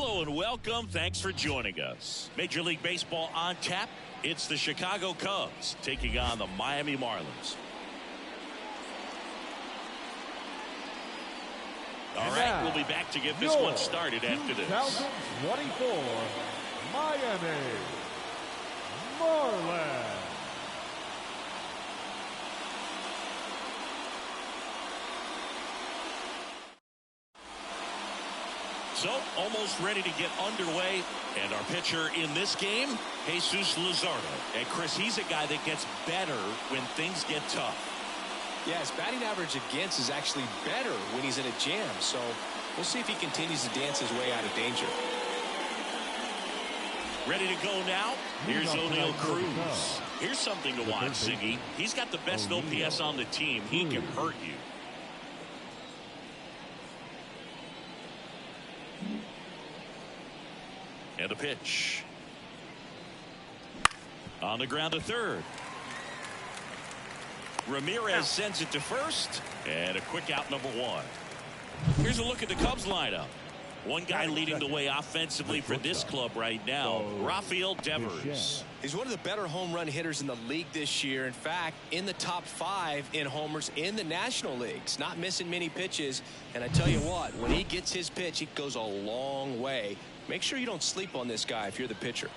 Hello and welcome. Thanks for joining us. Major League Baseball on tap. It's the Chicago Cubs taking on the Miami Marlins. All right, we'll be back to get this one started after this. 2024 Miami Marlins. So, almost ready to get underway. And our pitcher in this game, Jesus Luzardo. And Chris, he's a guy that gets better when things get tough. Yeah, his batting average against is actually better when he's in a jam. So, we'll see if he continues to dance his way out of danger. Ready to go now? Here's O'Neal Cruz. Here's something to watch, Siggy. He's got the best OPS on the team. He can hurt you. And the pitch. On the ground to third. Ramirez sends it to first. And a quick out, number one. Here's a look at the Cubs lineup. One guy leading the way offensively for this club right now, Rafael Devers. He's one of the better home run hitters in the league this year. In fact, in the top 5 in homers in the National Leagues. Not missing many pitches. And I tell you what, when he gets his pitch, it goes a long way. Make sure you don't sleep on this guy if you're the pitcher.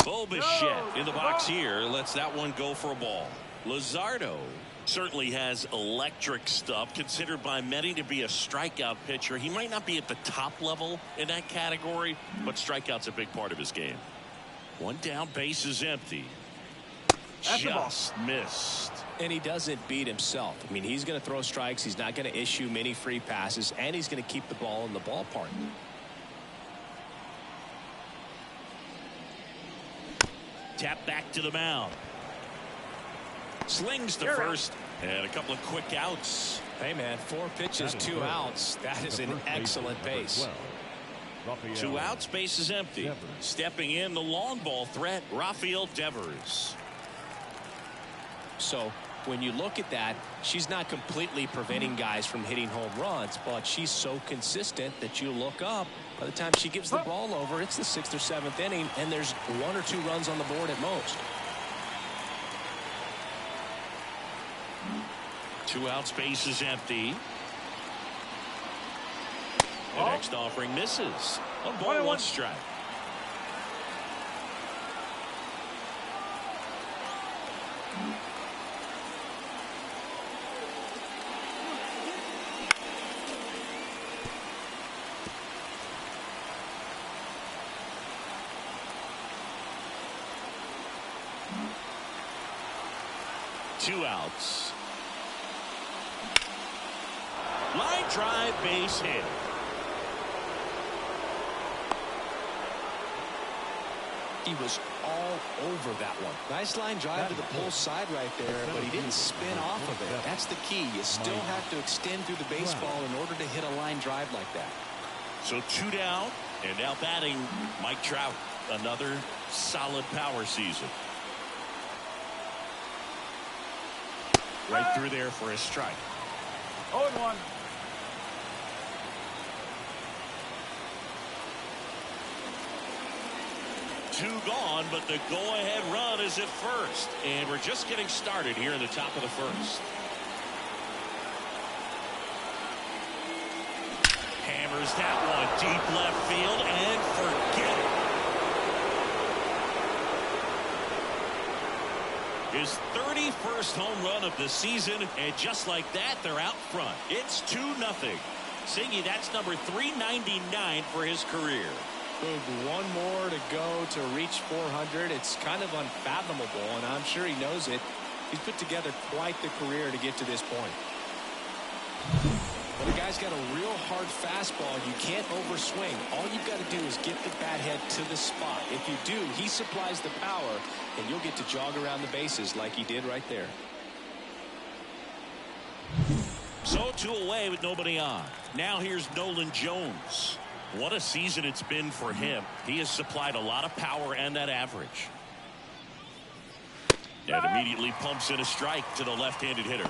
Bo Bichette in the box here lets that one go for a ball. Luzardo certainly has electric stuff, considered by many to be a strikeout pitcher. He might not be at the top level in that category, but strikeout's a big part of his game. One down, base is empty. Just missed. And he doesn't beat himself. I mean, he's going to throw strikes. He's not going to issue many free passes, and he's going to keep the ball in the ballpark. Tap back to the mound. Slings to first, and a couple of quick outs. Hey, man, 4 pitches, 2 outs. That is an excellent base. 2 outs, base is empty. Stepping in, the long ball threat, Rafael Devers. So when you look at that, she's not completely preventing guys from hitting home runs, but she's so consistent that you look up. By the time she gives the ball over, it's the 6th or 7th inning, and there's 1 or 2 runs on the board at most. 2 outs, base is empty. The next offering misses. 1 ball, 1 strike. Two outs. Line drive, base hit. He was all over that one. Nice line drive to the pull side right there, but he didn't spin off of it. That's the key. You still have to extend through the baseball in order to hit a line drive like that. So 2 down, and now batting Mike Trout. Another solid power season. Right through there for a strike. 0-1. Two gone, but the go-ahead run is at first. And we're just getting started here in the top of the first. Hammers that one deep left field and forget it. His 31st home run of the season, and just like that, they're out front. It's 2-0. Siggy, that's number 399 for his career. One more to go to reach 400. It's kind of unfathomable, and I'm sure he knows it. He's put together quite the career to get to this point. But the guy's got a real hard fastball. You can't overswing. All you've got to do is get the bat head to the spot. If you do, he supplies the power, and you'll get to jog around the bases like he did right there. So 2 away with nobody on. Now here's Nolan Jones. What a season it's been for him. He has supplied a lot of power and that average. And immediately pumps in a strike to the left-handed hitter.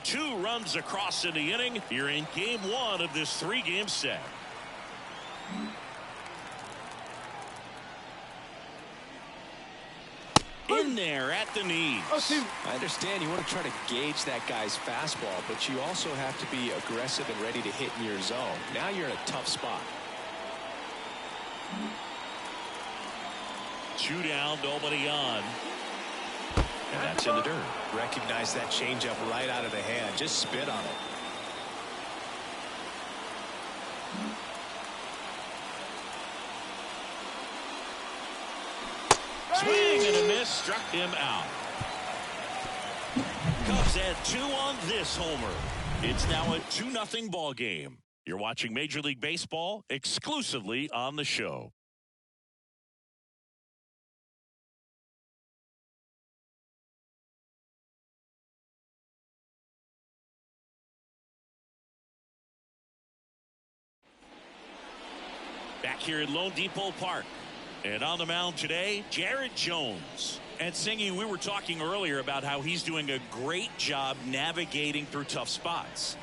Two runs across in the inning. You're in game one of this three-game set. In there at the knees. I understand you want to try to gauge that guy's fastball, but you also have to be aggressive and ready to hit in your zone. Now you're in a tough spot. Two down, nobody on. And that's in the dirt. Recognize that changeup right out of the hand. Just spit on it. Swing and a miss, struck him out. Cubs had two on this homer. It's now a 2-0 ball game. You're watching Major League Baseball exclusively on the show. Back here at Lone Depot Park. And on the mound today, Jared Jones. And Singy, we were talking earlier about how he's doing a great job navigating through tough spots.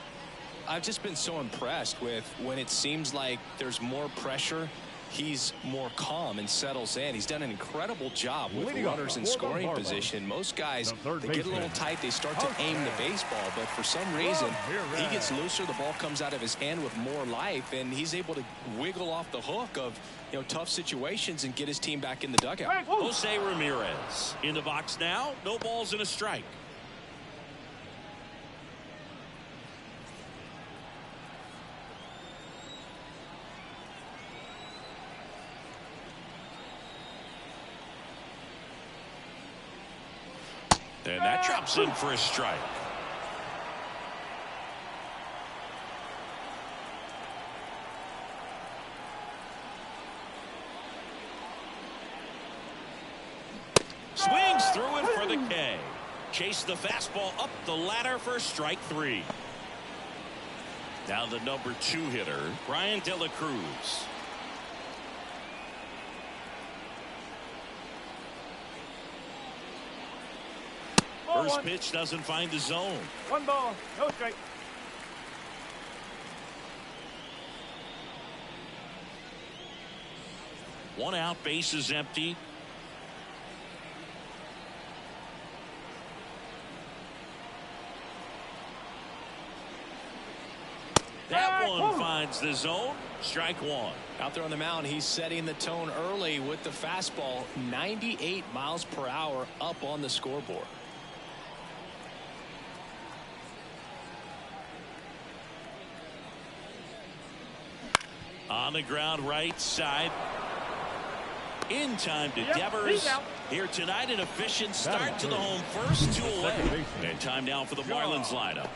I've just been so impressed with when it seems like there's more pressure, he's more calm and settles in. He's done an incredible job with runners in scoring position. Most guys, they get a little tight, they start to aim the baseball, but for some reason, he gets looser, the ball comes out of his hand with more life, and he's able to wiggle off the hook of tough situations and get his team back in the dugout. Jose Ramirez in the box now. No balls and a strike. And that drops in for a strike. Swings through it for the K. Chase the fastball up the ladder for strike three. Now the number 2 hitter, Brian De La Cruz. First pitch doesn't find the zone. 1 ball, no strike. One out, base is empty. That one finds the zone. Strike one. Out there on the mound, he's setting the tone early with the fastball. 98 miles per hour up on the scoreboard. On the ground right side. In time to Devers. Here tonight, an efficient start to the home first, 2 away. And time now for the Marlins lineup.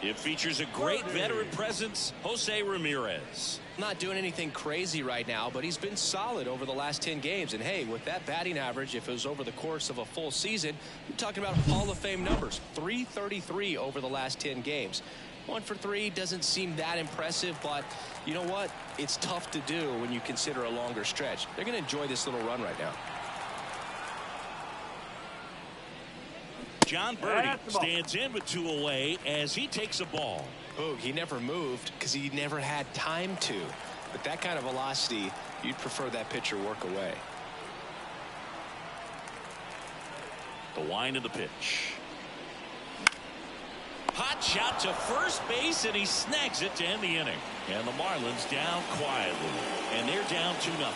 It features a great veteran presence, Jose Ramirez. Not doing anything crazy right now, but he's been solid over the last 10 games. And hey, with that batting average, if it was over the course of a full season, you're talking about Hall of Fame numbers. 333 over the last 10 games. 1 for 3 doesn't seem that impressive, but you know what? It's tough to do when you consider a longer stretch. They're going to enjoy this little run right now. John Birdie stands in with 2 away as he takes a ball. Oh, he never moved because he never had time to. But that kind of velocity, you'd prefer that pitcher work away. The wind of the pitch. Hot shot to first base, and he snags it to end the inning. And the Marlins down quietly. And they're down 2-0.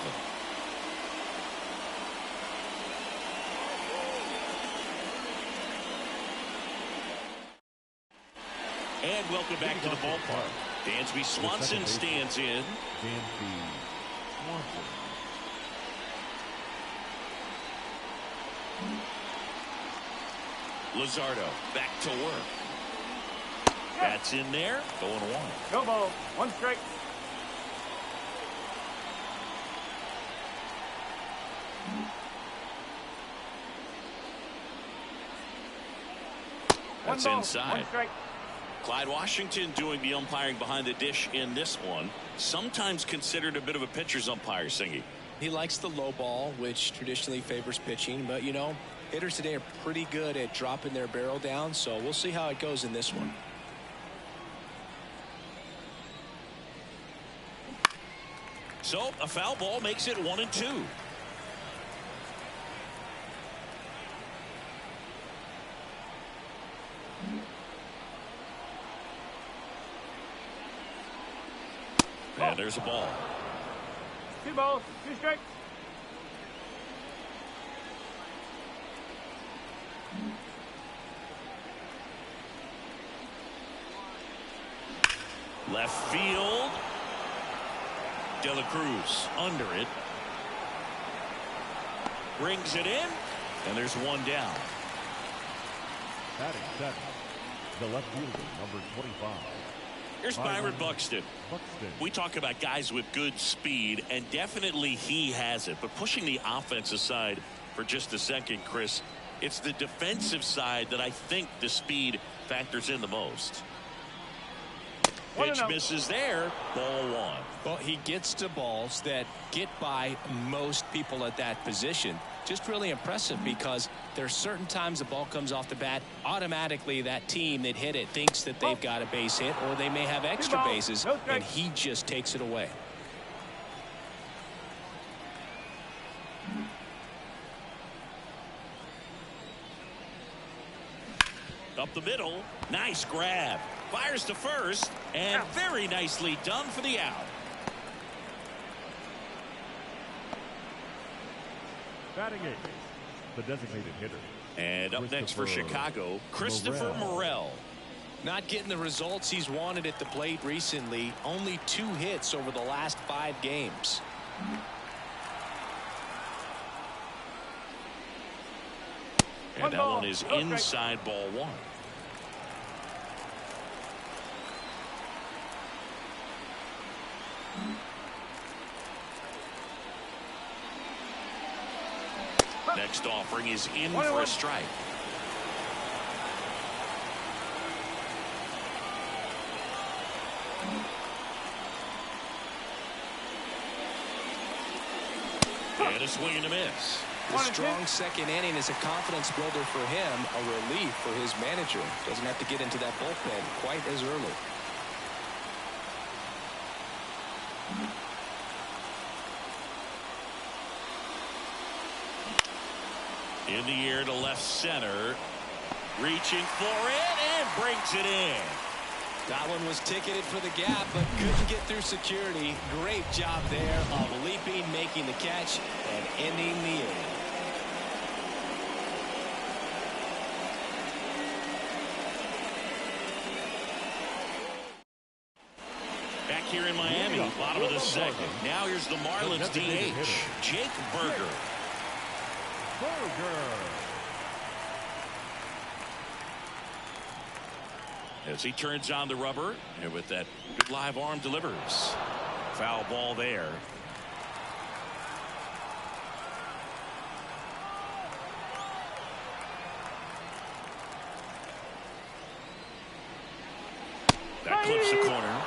And welcome back to the ballpark. Dansby Swanson stands in. Luzardo back to work. That's in there. 0-1. No ball, 1 strike. That's inside. Clyde Washington doing the umpiring behind the dish in this one. sometimes considered a bit of a pitcher's umpire, Singy. He likes the low ball, which traditionally favors pitching, but you know, hitters today are pretty good at dropping their barrel down, so we'll see how it goes in this one. So a foul ball makes it 1-2. And there's a ball. 2 balls, 2 strikes. Left field. De La Cruz under it. Brings it in. And there's one down. Batting second, the left fielder, number 25. Here's Byron Buxton. We talk about guys with good speed, and definitely he has it. But pushing the offensive side for just a second, Chris, it's the defensive side that I think the speed factors in the most. Pitch misses there. Ball 1. Well, he gets to balls that get by most people at that position. Just really impressive because there's certain times the ball comes off the bat, automatically that team that hit it thinks that they've got a base hit, or they may have extra bases, and he just takes it away. Up the middle. Nice grab. Fires to first, and very nicely done for the out. Batting eighth, the designated hitter. And up next for Chicago, Christopher Morel. Not getting the results he's wanted at the plate recently. Only 2 hits over the last 5 games. And that one is inside ball 1. Next offering is in for a strike. And a swing and a miss. The strong second inning is a confidence builder for him, a relief for his manager. Doesn't have to get into that bullpen quite as early. In the air to left center. Reaching for it and brings it in. That one was ticketed for the gap, but couldn't get through security. Great job there of leaping, making the catch, and ending the inning. Back here in Miami, bottom of the second. Now here's the Marlins DH, Jake Burger. As he turns on the rubber, and with that good live arm delivers. Foul ball there. That clips the corner.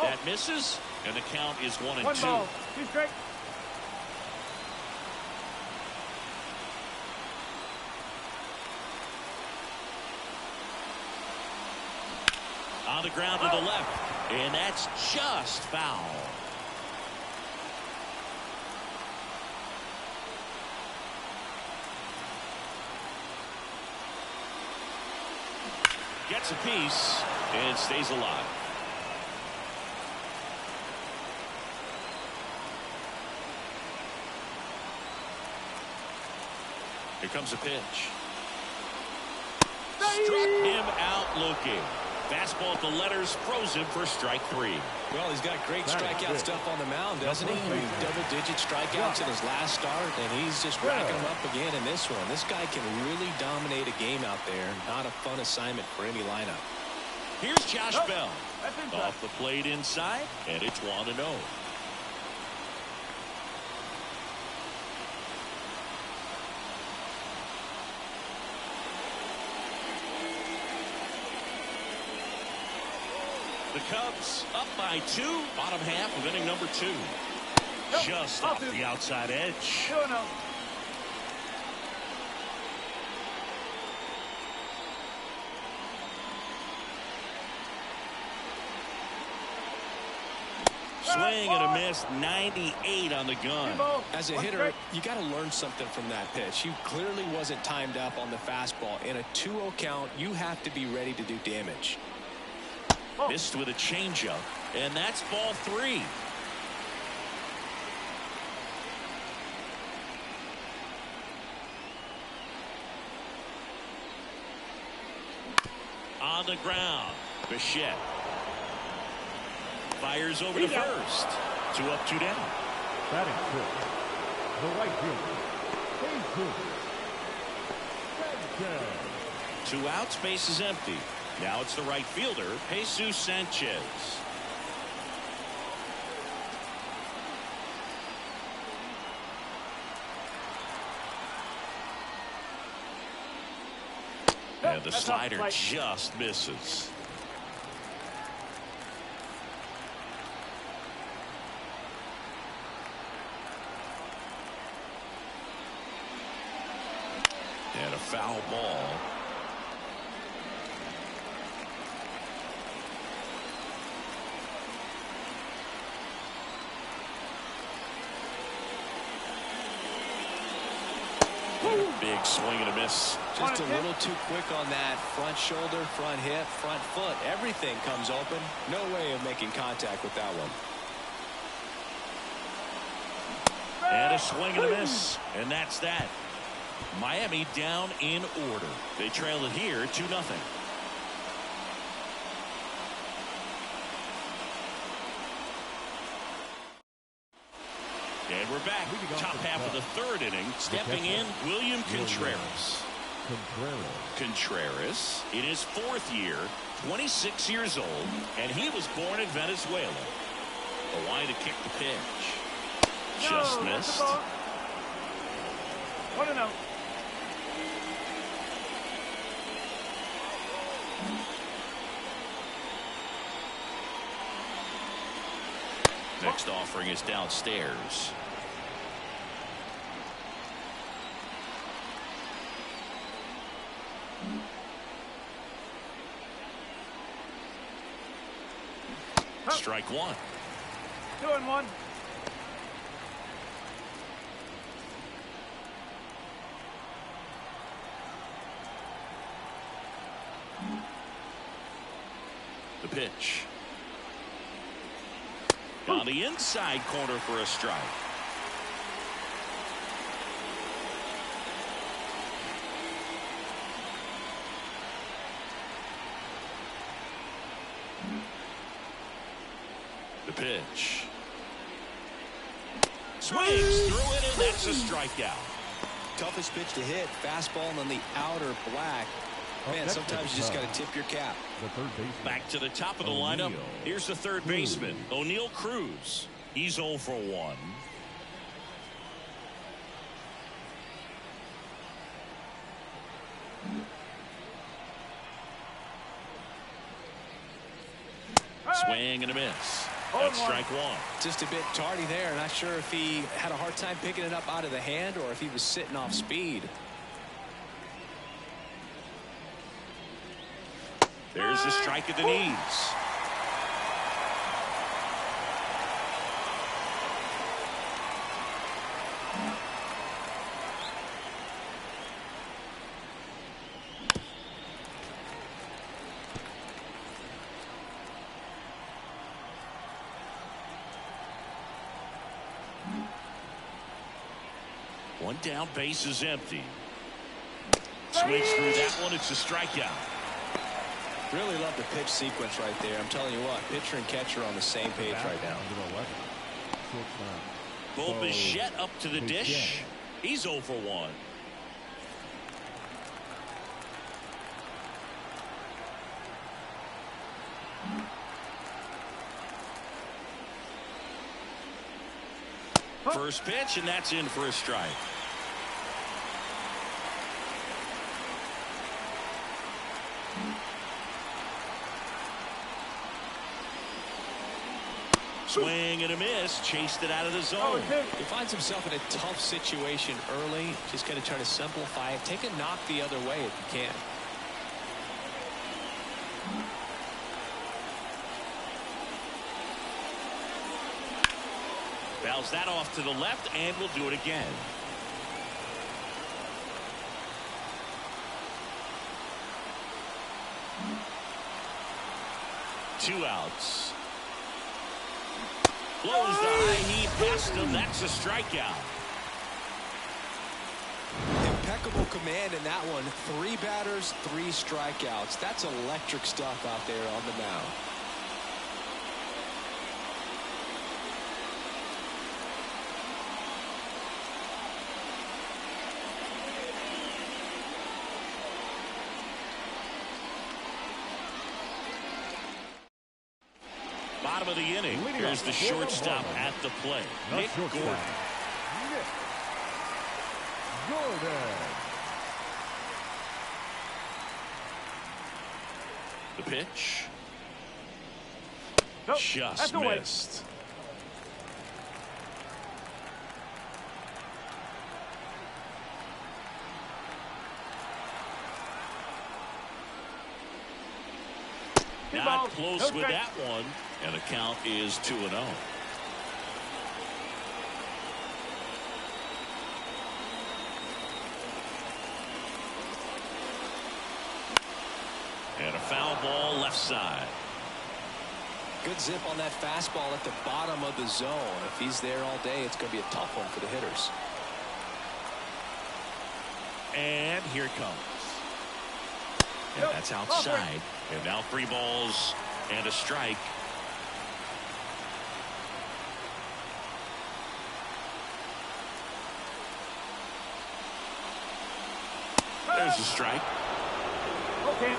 That misses, and the count is 1-2. 1 ball, 2 strikes. On the ground to the left, and that's just foul. Gets a piece and stays alive. Here comes a pitch. Struck him out looking. Fastball at the letters, frozen for strike 3. Well, he's got great strikeout stuff on the mound, doesn't he? Double-digit strikeouts in his last start, and he's just racking them up again in this one. This guy can really dominate a game out there. Not a fun assignment for any lineup. Here's Josh Bell. Off the plate inside, and it's 1-0. The Cubs up by 2, bottom half of inning number 2. Just off the outside edge. 2-0. Swing and a miss, 98 on the gun. As a hitter, you got to learn something from that pitch. He clearly wasn't timed up on the fastball. In a 2-0 count, you have to be ready to do damage. Missed with a changeup, and that's ball 3. On the ground, Bichette fires over to first. 2 up, 2 down. Batting fifth, the right fielder, Jesus. 2 outs, base is empty. Now it's the right fielder, Jesus Sanchez. And the slider just misses. And a foul ball. Big swing and a miss. Just a little too quick on that front shoulder, front hip, front foot. Everything comes open. No way of making contact with that one. And a swing and a miss. And that's that. Miami down in order. They trail it here 2-0. And we're back. Top half of the 3rd inning. Stepping in, William Contreras. Contreras in his 4th year, 26 years old, and he was born in Venezuela. The line to kick the pitch. Just missed. 1-0. Next offering is downstairs. Strike 1. 2-1. The pitch. On the inside corner for a strike. The pitch. Swings through it, and that's a strikeout. Toughest pitch to hit. Fastball on the outer black. Man, sometimes you just got to tip your cap. Back to the top of the lineup. Here's the third baseman, O'Neal Cruz. He's 0 for 1. Swing and a miss. That's strike 1. Just a bit tardy there. Not sure if he had a hard time picking it up out of the hand or if he was sitting off speed. There's the strike at the knees. One down, base is empty. Swings through that one. It's a strikeout. Really love the pitch sequence right there. I'm telling you what, pitcher and catcher are on the same page right now. Bo Bichette up to the dish. He's 0 for 1. First pitch, and that's in for a strike. Swing and a miss. Chased it out of the zone. He finds himself in a tough situation early. Just going to try to simplify it. Take a knock the other way if you can. Fouls that off to the left, and we'll do it again. Two outs. Blows the high heat past him. That's a strikeout. Impeccable command in that one. 3 batters, 3 strikeouts. That's electric stuff out there on the mound. Bottom of the inning. Here's the shortstop at the plate. Nick Gordon. Nick Gordon. The pitch. Nope, Just missed. Not close with that one, and the count is 2-0. And a foul ball left side. Good zip on that fastball at the bottom of the zone. If he's there all day, it's going to be a tough one for the hitters. And here it comes. And that's outside. And now 3 balls and a strike. There's a strike. Okay.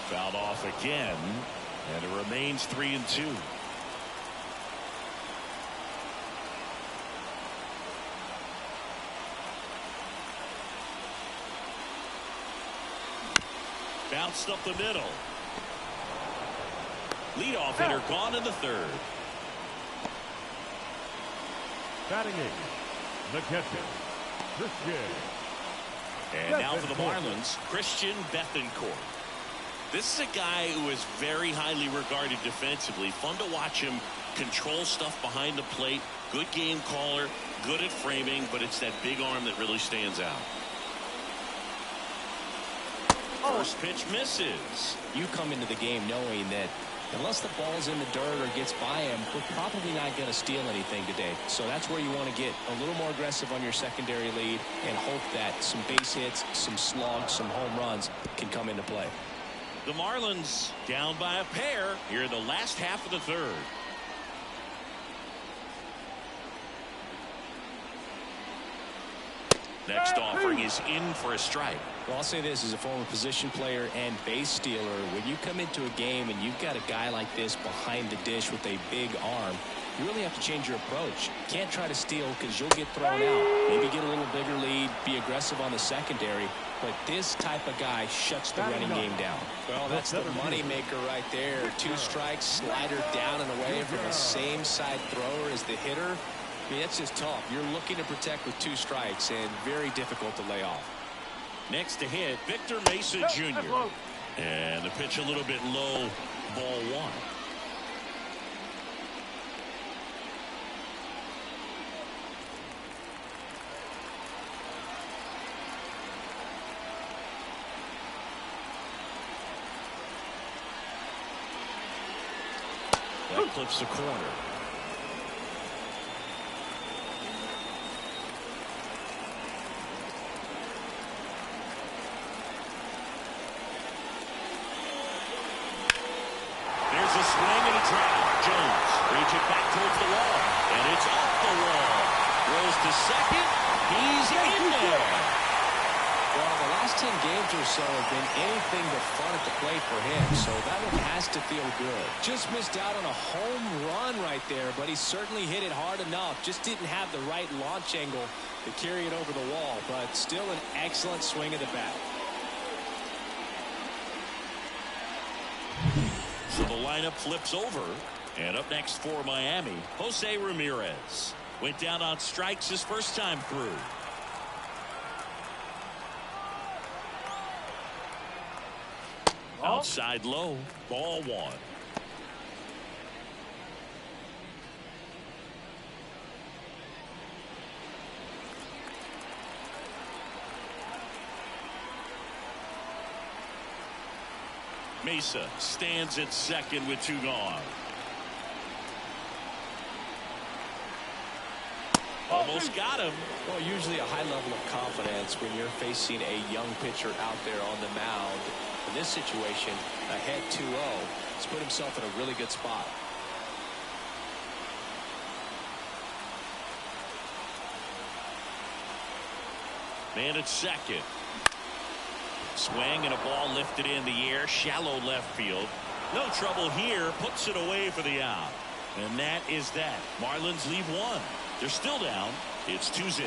Fouled off again. And it remains 3-2. Bounced up the middle. Leadoff hitter gone in the 3rd. Batting 8th, the catcher, Christian. And now for the Marlins, Christian Bethancourt. This is a guy who is very highly regarded defensively. Fun to watch him control stuff behind the plate. Good game caller, good at framing, but it's that big arm that really stands out. First pitch misses. You come into the game knowing that unless the ball's in the dirt or gets by him, we're probably not going to steal anything today. So that's where you want to get a little more aggressive on your secondary lead and hope that some base hits, some slugs, some home runs can come into play. The Marlins down by a pair here in the last half of the 3rd. Next offering is in for a strike. Well, I'll say this as a former position player and base stealer. When you come into a game and you've got a guy like this behind the dish with a big arm, you really have to change your approach. You can't try to steal because you'll get thrown out. Maybe get a little bigger lead, be aggressive on the secondary. But this type of guy shuts the running game down. Well, that's the money maker right there. 2 strikes, slider down and away from the same side thrower as the hitter. I mean, that's just tough. You're looking to protect with 2 strikes and very difficult to lay off. Next to hit, Victor Mesa Jr. And the pitch a little bit low, ball 1. That clips the corner. There's a swing and a drive. Jones reach it back towards the wall, and it's off the wall. Rolls to second. He's in there. Well, the last 10 games or so have been anything but fun at the plate for him, so that one has to feel good. Just missed out on a home run right there, but he certainly hit it hard enough. Just didn't have the right launch angle to carry it over the wall, but still an excellent swing of the bat. So the lineup flips over, and up next for Miami, Jose Ramirez. Went down on strikes his first time through. Outside low, ball one. Mesa stands at second with 2 gone. Almost got him. Well, usually a high level of confidence when you're facing a young pitcher out there on the mound. In this situation, ahead 2-0, he's put himself in a really good spot. Man at second. Swing and a ball lifted in the air, shallow left field. No trouble here, puts it away for the out. And that is that. Marlins leave 1. They're still down. It's 2-0.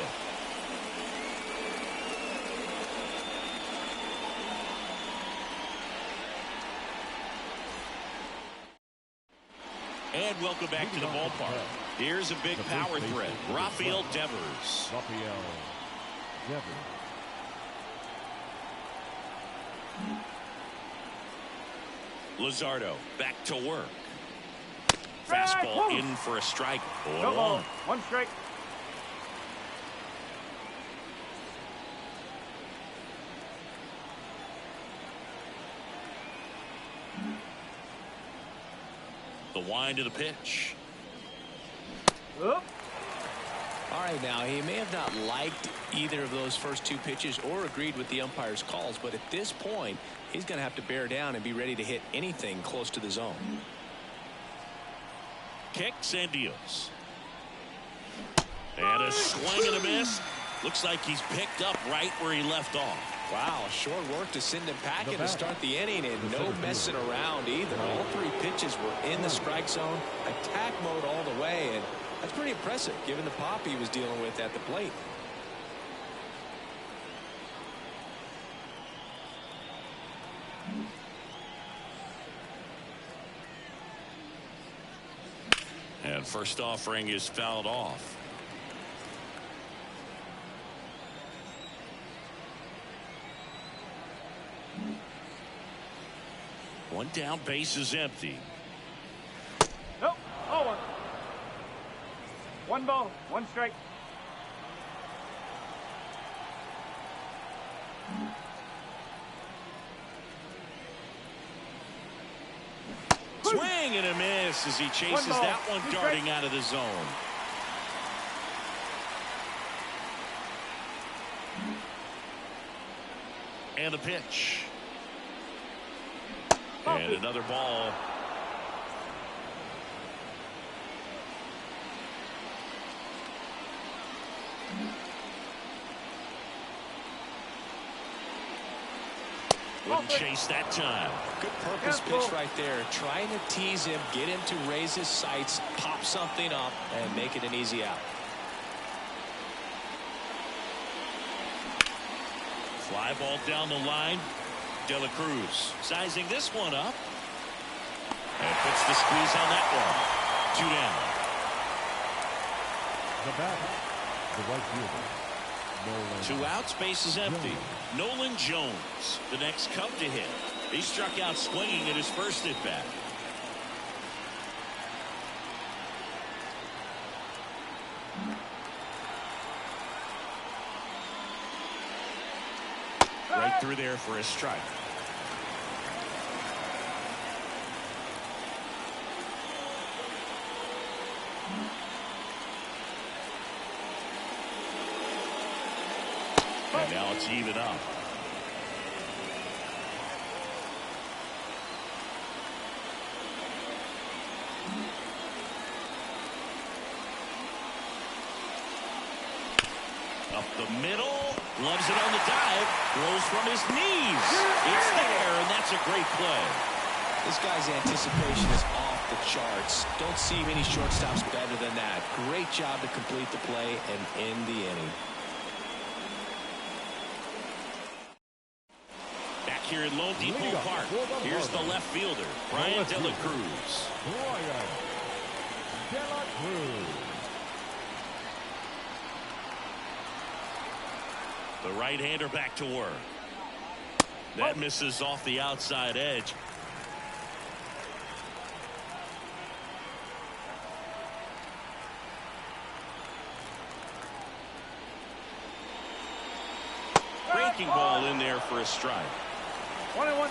And welcome back to the ballpark. Here's a big power threat. Rafael Devers. Luzardo back to work. Fastball in for a strike. 0-1. 1 strike. The wind of the pitch. Up. All right, now he may have not liked either of those first 2 pitches or agreed with the umpire's calls, but at this point he's going to have to bear down and be ready to hit anything close to the zone. Kicks and deals. And a swing and a miss. Looks like he's picked up right where he left off. Wow, short work to send him packing to start the inning, and no messing around either. All 3 pitches were in the strike zone, attack mode all the way, and that's pretty impressive given the pop he was dealing with at the plate. And first offering is fouled off. One down, base is empty. Nope. Oh, 1 ball, 1 strike. Swing and a miss as he chases that one darting out of the zone. And the pitch. And another ball. Wouldn't chase that time. Good purpose pitch right there. Trying to tease him, get him to raise his sights, pop something up, and make it an easy out. Fly ball down the line. De La Cruz sizing this one up. And puts the squeeze on that one. 2 down. The batter, the right fielder, Nolan. 2 outs, base is empty. Nolan Jones, the next Cub to hit. He struck out swinging at his first at bat. Right through there for a strike. And now it's even up. Up the middle. Loves it on the dive. Throws from his knees. It's there, and that's a great play. This guy's anticipation is off the charts. Don't see many shortstops better than that. Great job to complete the play and end the inning. Back here at Lone Depot Park, here's the left fielder, Brian De La Cruz. The right-hander back to work. That misses off the outside edge. Breaking ball in there for a strike. 1-1.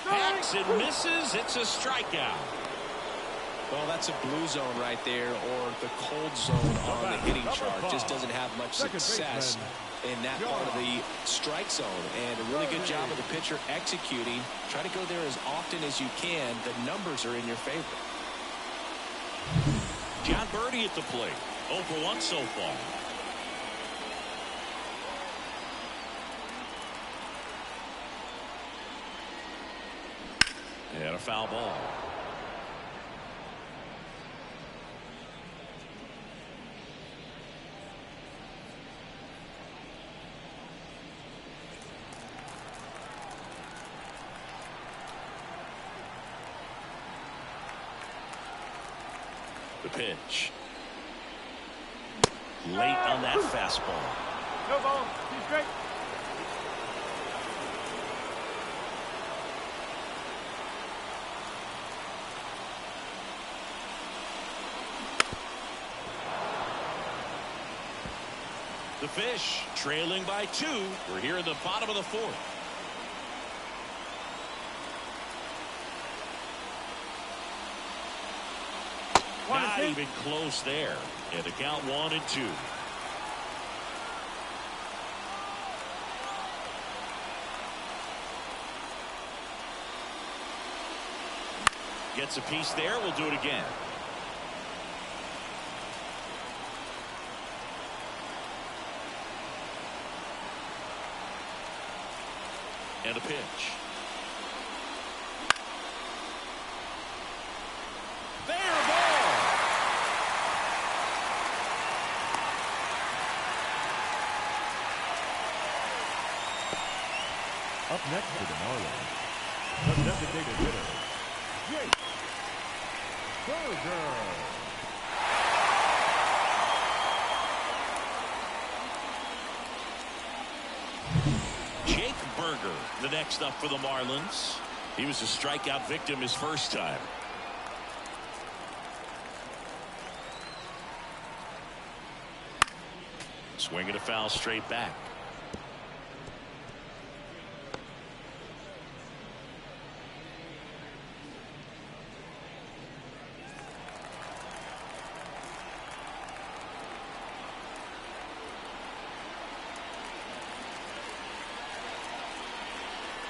Hacks and misses. It's a strikeout. Well, that's a blue zone right there, or the cold zone on the hitting chart. Just doesn't have much success in that part of the strike zone. And a really good job of the pitcher executing. Try to go there as often as you can. The numbers are in your favor. John Birdie at the plate. 0 for 1 so far. And a foul ball. The pitch. Late on that fastball. No ball. 2 straight. The Fish trailing by 2. We're here in the bottom of the 4th. Not even close there. And the count 1-2. Gets a piece there. We'll do it again. And a pitch. Fair ball. Up next for the Marlins, the designated hitter, Jake Berger. Jake Berger, the next up for the Marlins. He was a strikeout victim his first time. Swinging a foul straight back.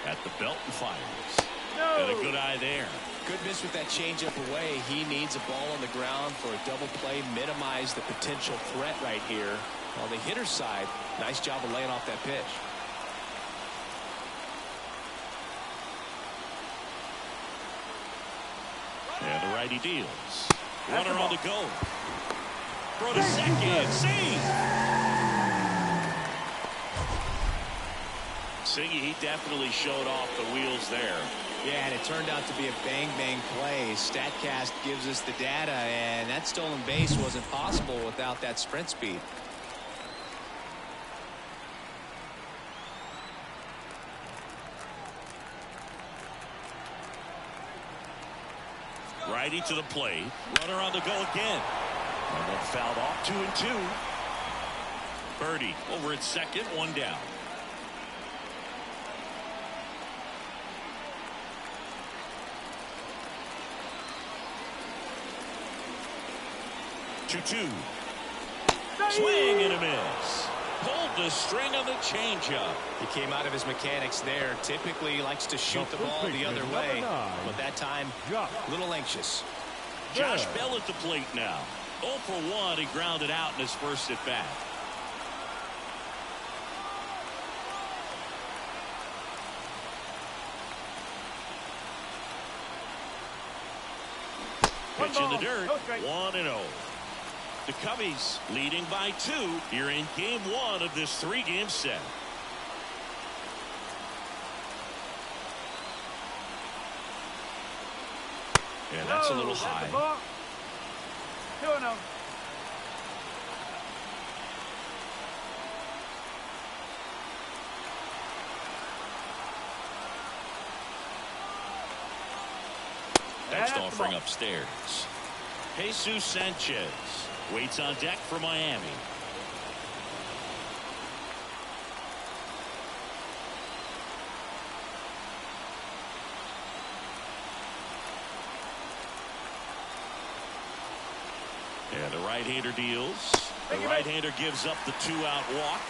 At the belt and fires. No. And a good eye there. Good miss with that changeup away. He needs a ball on the ground for a double play. Minimize the potential threat right here. On the hitter's side, nice job of laying off that pitch. And the righty deals. Runner on the go. Throw to second. Save. Singy, he definitely showed off the wheels there. Yeah, and it turned out to be a bang-bang play. StatCast gives us the data, and that stolen base wasn't possible without that sprint speed. Righty to the plate. Runner on the go again. And then fouled off. 2-2. Birdie over at second. 1 down. 2-2. Swing and a miss. Pulled the string on the changeup. He came out of his mechanics there. Typically he likes to shoot the ball the other way, but that time a little anxious. Josh Bell at the plate now. 0 for 1. He grounded out in his first at bat. Pitch in the dirt. 1-0. The Cubbies leading by 2 here in game 1 of this 3-game set. Yeah, that's a little high. 2-0. Next offering upstairs. Jesus Sanchez waits on deck for Miami. And the right-hander deals. The right-hander gives up the 2-out walk.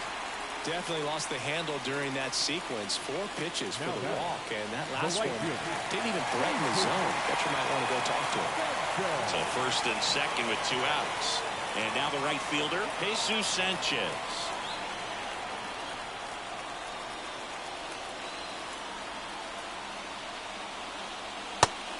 Definitely lost the handle during that sequence. 4 pitches for the walk, and that last one didn't even threaten the zone. Catcher might want to go talk to him. So first and second with 2 outs. And now the right fielder, Jesus Sanchez.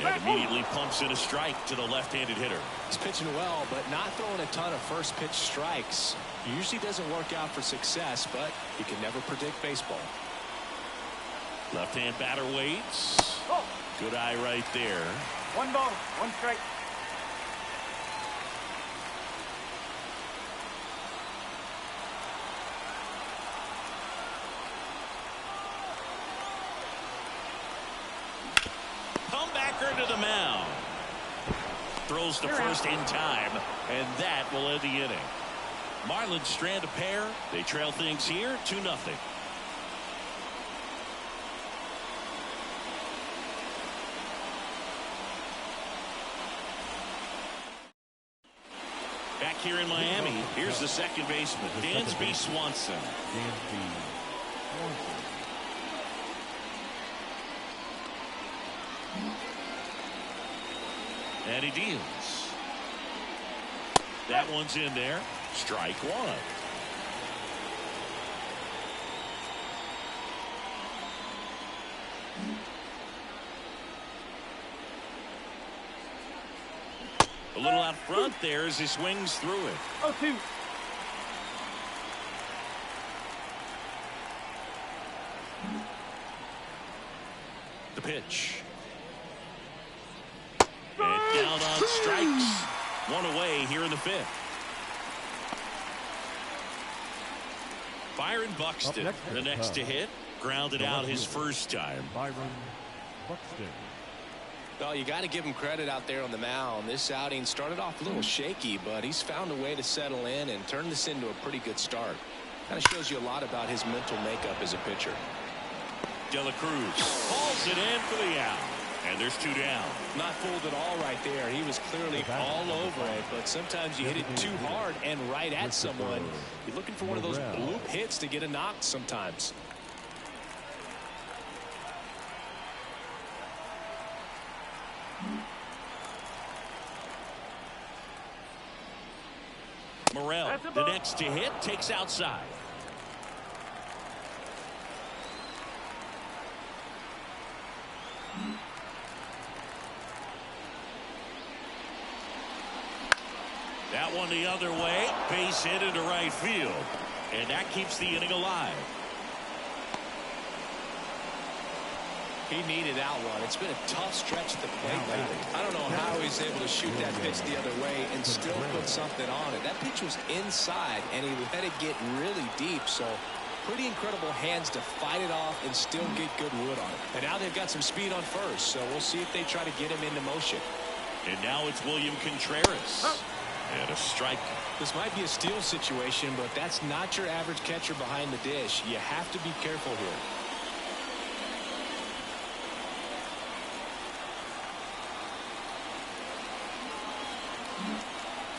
And immediately pumps in a strike to the left-handed hitter. He's pitching well, but not throwing a ton of first pitch strikes. Usually doesn't work out for success, but you can never predict baseball. Left-hand batter waits. Good eye right there. 1 ball, 1 strike. Comebacker to the mound. Throws to first in time, and that will end the inning. Marlins strand a pair. They trail things here 2-0. Back here in Miami, here's the second baseman, Dansby Swanson. And he deals. That one's in there. Strike 1. A little out front there as he swings through it. 0-2. The pitch. And down on strikes. 1 away here in the 5th. Byron Buxton, the next to hit. Grounded out his first time. Byron Buxton. Well, you got to give him credit out there on the mound. This outing started off a little shaky, but he's found a way to settle in and turn this into a pretty good start. Kind of shows you a lot about his mental makeup as a pitcher. De La Cruz hauls it in for the out. And there's 2 down. Not fooled at all right there. He was clearly all over it, but sometimes you hit it too hard and right at someone. You're looking for one of those bloop hits to get a knock sometimes. Morel, the next to hit, takes outside. That one the other way, base hit into right field, and that keeps the inning alive. He needed that one. It's been a tough stretch at the plate lately. I don't know how he's able to shoot that pitch the other way and still put something on it. That pitch was inside, and he let it get really deep, so pretty incredible hands to fight it off and still get good wood on it. And now they've got some speed on first, so we'll see if they try to get him into motion. And now it's William Contreras. And a strike. This might be a steal situation, but that's not your average catcher behind the dish. You have to be careful here.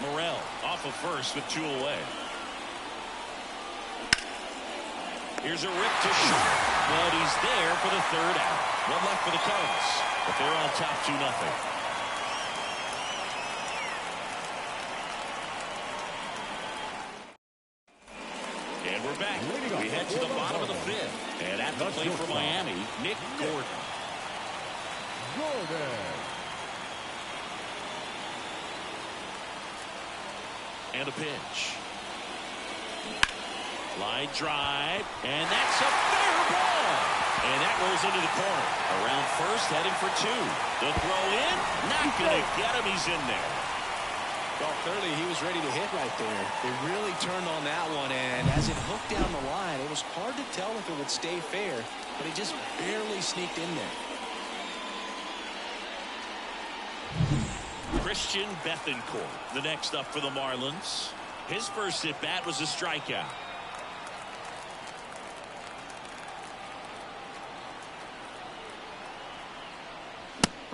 Morel off of first with 2 away. Here's a rip to short, but he's there for the 3rd out. One left for the Cubs, but they're on top 2-0. And we're back. We head to the bottom of the 5th. And at the plate for Miami, Nick Gordon. And a pitch. Line drive, and that's a fair ball. And that rolls into the corner. Around first, heading for 2. The throw in, not going to get him. He's in there. Well, clearly he was ready to hit right there. They really turned on that one, and as it hooked down the line, it was hard to tell if it would stay fair, but he just barely sneaked in there. Christian Bethancourt, the next up for the Marlins. His first at-bat was a strikeout.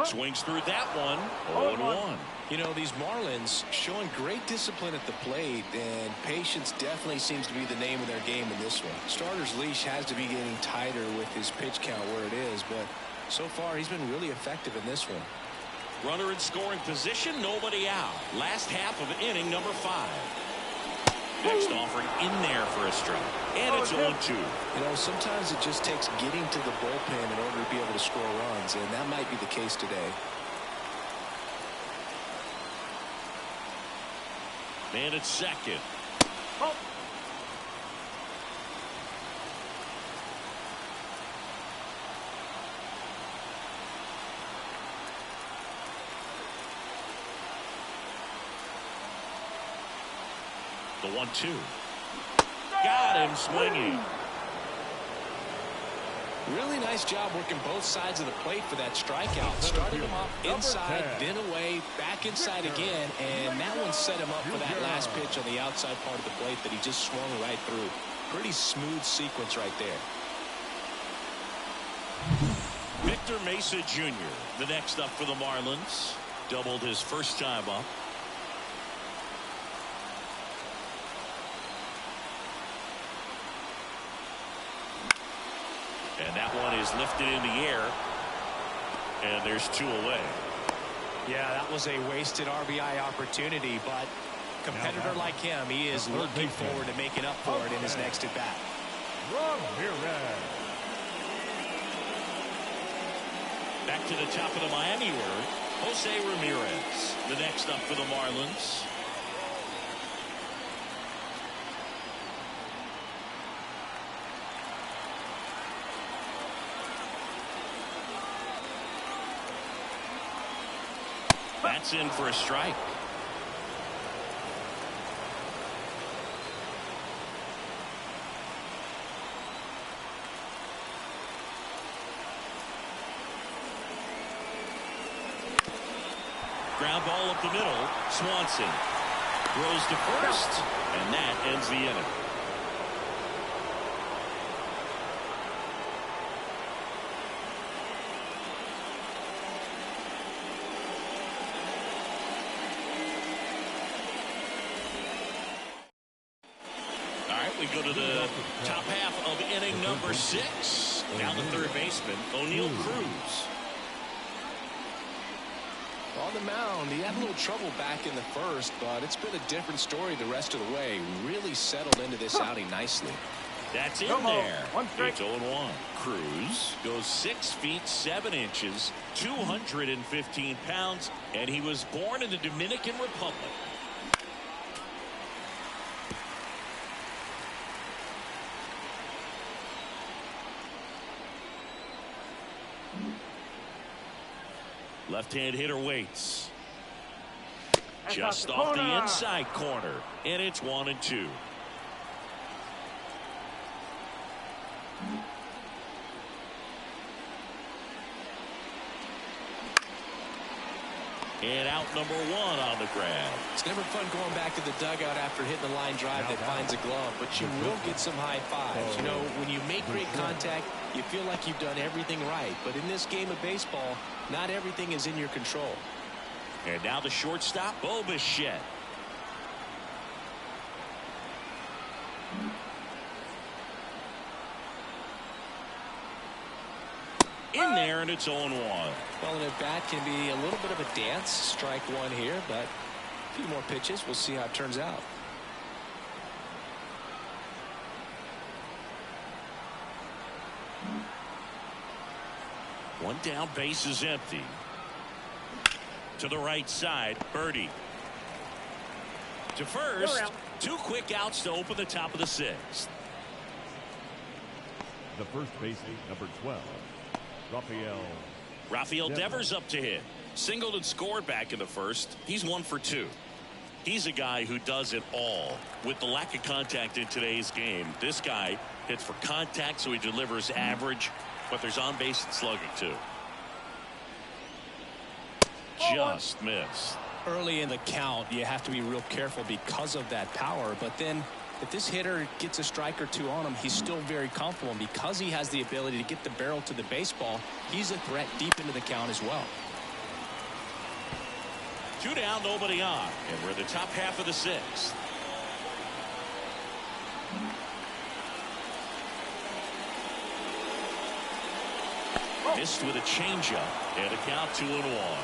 Swings through that one. 0-1. You know, these Marlins showing great discipline at the plate, and patience definitely seems to be the name of their game in this one. Starter's leash has to be getting tighter with his pitch count where it is, but so far he's been really effective in this one. Runner in scoring position, nobody out. Last half of inning number 5. Next offering in there for a strike. And it's 0-2. You know, sometimes it just takes getting to the bullpen in order to be able to score runs, and that might be the case today. Man at second. The 1-2. Got him swinging. Really nice job working both sides of the plate for that strikeout. Started him off inside, then away, back inside again, and that one set him up for that last pitch on the outside part of the plate that he just swung right through. Pretty smooth sequence right there. Victor Mesa Jr., the next up for the Marlins. Doubled his first time up. And that one is lifted in the air. And there's 2 away. Yeah, that was a wasted RBI opportunity, but competitor like him, he is looking forward to making up for it in his next at-bat. Back to the top of the Miami order, Jose Ramirez, the next up for the Marlins. That's in for a strike. Ground ball up the middle. Swanson throws to first, and that ends the inning. We go to the top half of inning number 6. Down the third baseman, O'Neal Cruz. On the mound, he had a little trouble back in the first, but it's been a different story the rest of the way. Really settled into this outing nicely. That's in there. It's 0-1. Cruz goes 6 feet 7 inches, 215 pounds, and he was born in the Dominican Republic. Left-hand hitter waits. Just off the inside corner. And it's 1-2. And out number 1 on the grab. It's never fun going back to the dugout after hitting the line drive that finds a glove, but you will get some high fives. You know, when you make great contact, you feel like you've done everything right. But in this game of baseball, not everything is in your control. And now the shortstop, Bo Bichette. in there, and it's 0-1. Well, an at-bat can be a little bit of a dance. Strike one here, but a few more pitches. We'll see how it turns out. One down, base is empty. To the right side, Birdie. To first, 2 quick outs to open the top of the 6th. The first baseman, number 12, Rafael Devers up to hit. Singled and scored back in the first. He's 1 for 2. He's a guy who does it all. With the lack of contact in today's game, this guy hits for contact, so he delivers average, but there's on base and slugging too. Just missed. Early in the count, you have to be real careful because of that power, but then if this hitter gets a strike or two on him, he's still very comfortable, and because he has the ability to get the barrel to the baseball, he's a threat deep into the count as well. 2 down, nobody on, and we're in the top half of the 6th. Missed with a changeup, and a count 2-1.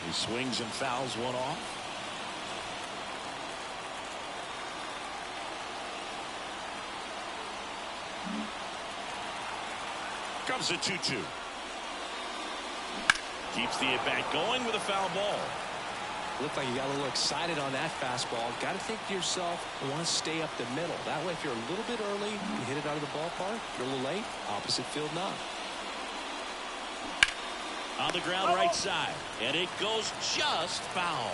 He swings and fouls one off. Comes a 2-2. Keeps the at-bat going with a foul ball. Looked like you got a little excited on that fastball. Got to think to yourself, I want to stay up the middle. That way, if you're a little bit early, you hit it out of the ballpark. If you're a little late, opposite field knock. On the ground right side, and it goes just foul.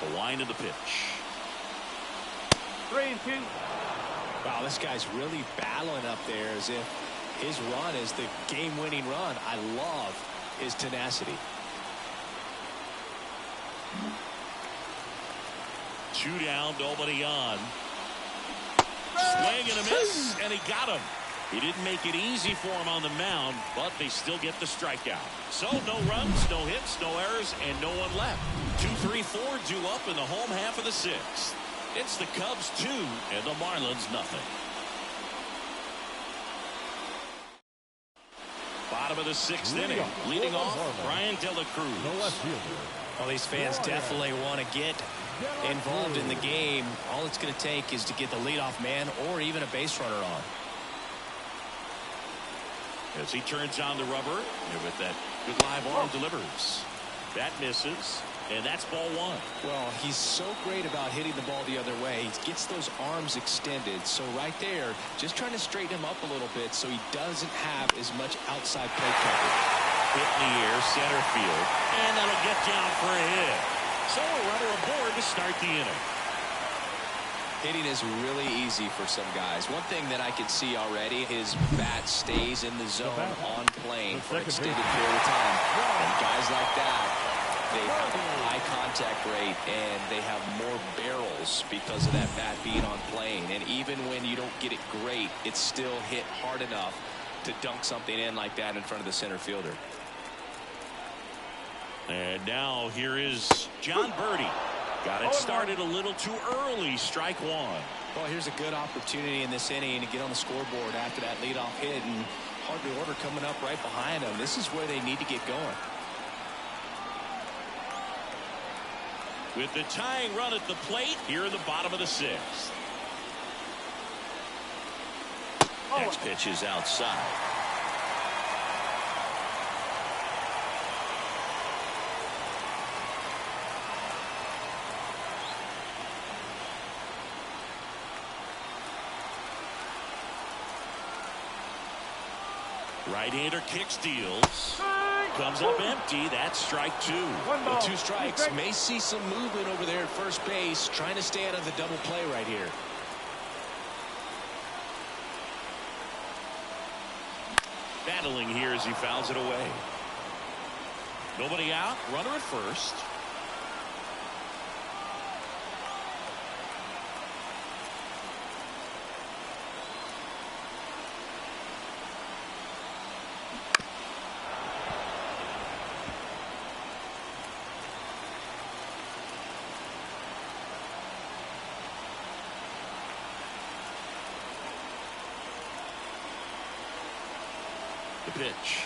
The wind of the pitch. 3-2. Wow, this guy's really battling up there as if his run is the game-winning run. I love his tenacity. 2 down, nobody on. Swing and a miss, and he got him. He didn't make it easy for him on the mound, but they still get the strikeout. So no runs, no hits, no errors, and no one left. 2, 3, 4 due up in the home half of the 6th. It's the Cubs 2 and the Marlins nothing. Bottom of the 6th inning. Leading off, Brian De La Cruz. the left fielder. Well, these fans definitely want to get involved in the game. All it's going to take is to get the leadoff man or even a base runner on. As he turns on the rubber, and with that good live arm delivers. That misses, and that's ball 1. Well, he's so great about hitting the ball the other way. He gets those arms extended. So right there, just trying to straighten him up a little bit so he doesn't have as much outside plate coverage. Hit in the air, center field, and that'll get down for a hit. So a runner aboard to start the inning. Hitting is really easy for some guys. One thing that I can see already, his bat stays in the zone on plane for an extended period of time. And guys like that, they have a high contact rate and they have more barrels because of that bat being on plane. And even when you don't get it great, it's still hit hard enough to dunk something in like that in front of the center fielder. And now here is John Birdie. Got it started a little too early. Strike 1. Well, here's a good opportunity in this inning to get on the scoreboard after that leadoff hit, and hardly order coming up right behind them. This is where they need to get going. With the tying run at the plate here in the bottom of the 6th. Next pitch is outside. Right-hander kick steals. Comes up empty. That's strike 2. With 2 strikes, may see some movement over there at first base, trying to stay out of the double play right here. Battling here as he fouls it away. Nobody out. Runner at first. pitch.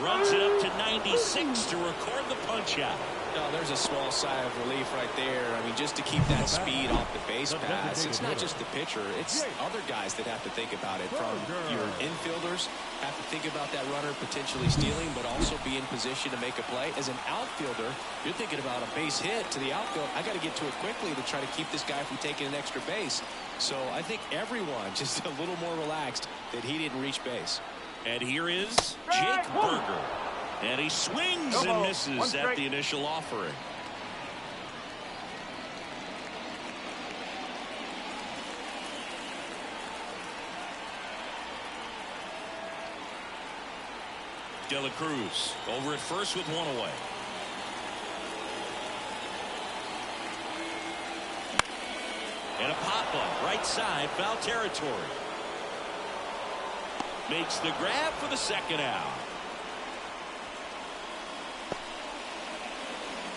Runs it up to 96 to record the punch out. No, there's a small sigh of relief right there. I mean, just to keep that speed off the base pass. It's not just the pitcher. It's other guys that have to think about it. From your infielders have to think about that runner potentially stealing, but also be in position to make a play. As an outfielder, you're thinking about a base hit to the outfield. I got to get to it quickly to try to keep this guy from taking an extra base. So I think everyone just a little more relaxed that he didn't reach base. And here is Jake Berger. And he swings and misses at the initial offering. De La Cruz over at first with one away. And a pop-up right side, foul territory. Makes the grab for the second out.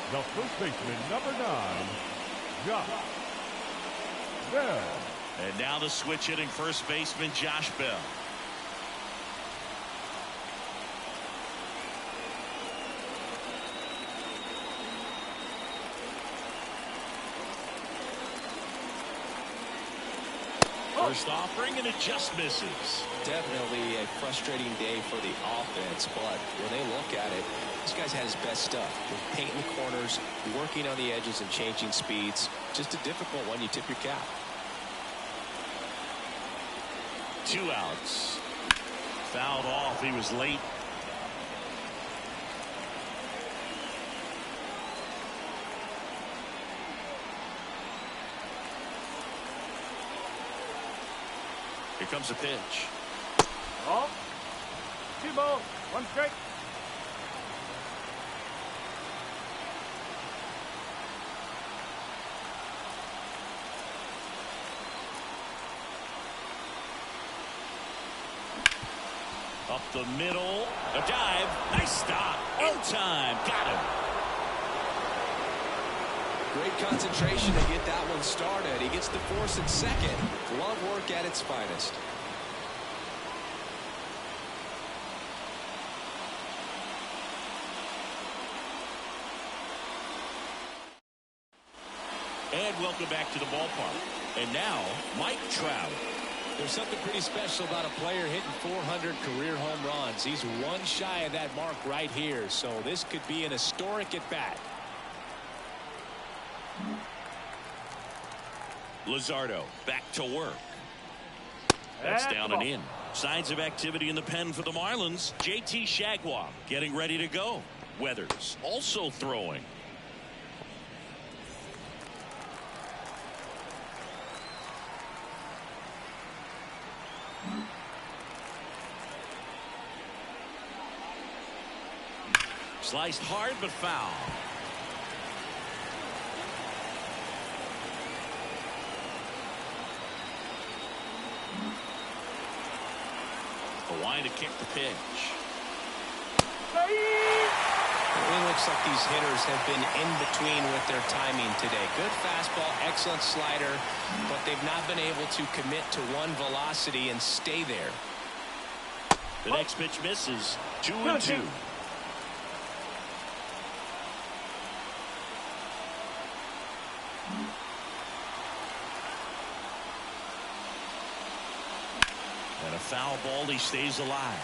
The first baseman, number 9, Josh Bell. And now the switch hitting first baseman, Josh Bell. First offering, and it just misses. Definitely a frustrating day for the offense, but when they look at it, this guy's had his best stuff. Painting the corners, working on the edges, and changing speeds. Just a difficult one. You tip your cap. 2 outs. Fouled off. He was late. Here comes a pitch. Ball. 2 balls, 1 strike. Up the middle. A dive. Nice stop. In time. Got him. Great concentration to get that one started. He gets the force at second. Glove work at its finest. And welcome back to the ballpark. And now, Mike Trout. There's something pretty special about a player hitting 400 career home runs. He's one shy of that mark right here. So this could be an historic at bat. Luzardo back to work. That's down and in. Signs of activity in the pen for the Marlins. JT Shagwab getting ready to go. Weathers also throwing. Sliced hard but foul. Line to kick the pitch. It looks like these hitters have been in between with their timing today. Good fastball, excellent slider, but they've not been able to commit to one velocity and stay there. The next pitch misses. 2-2. And a foul ball. He stays alive.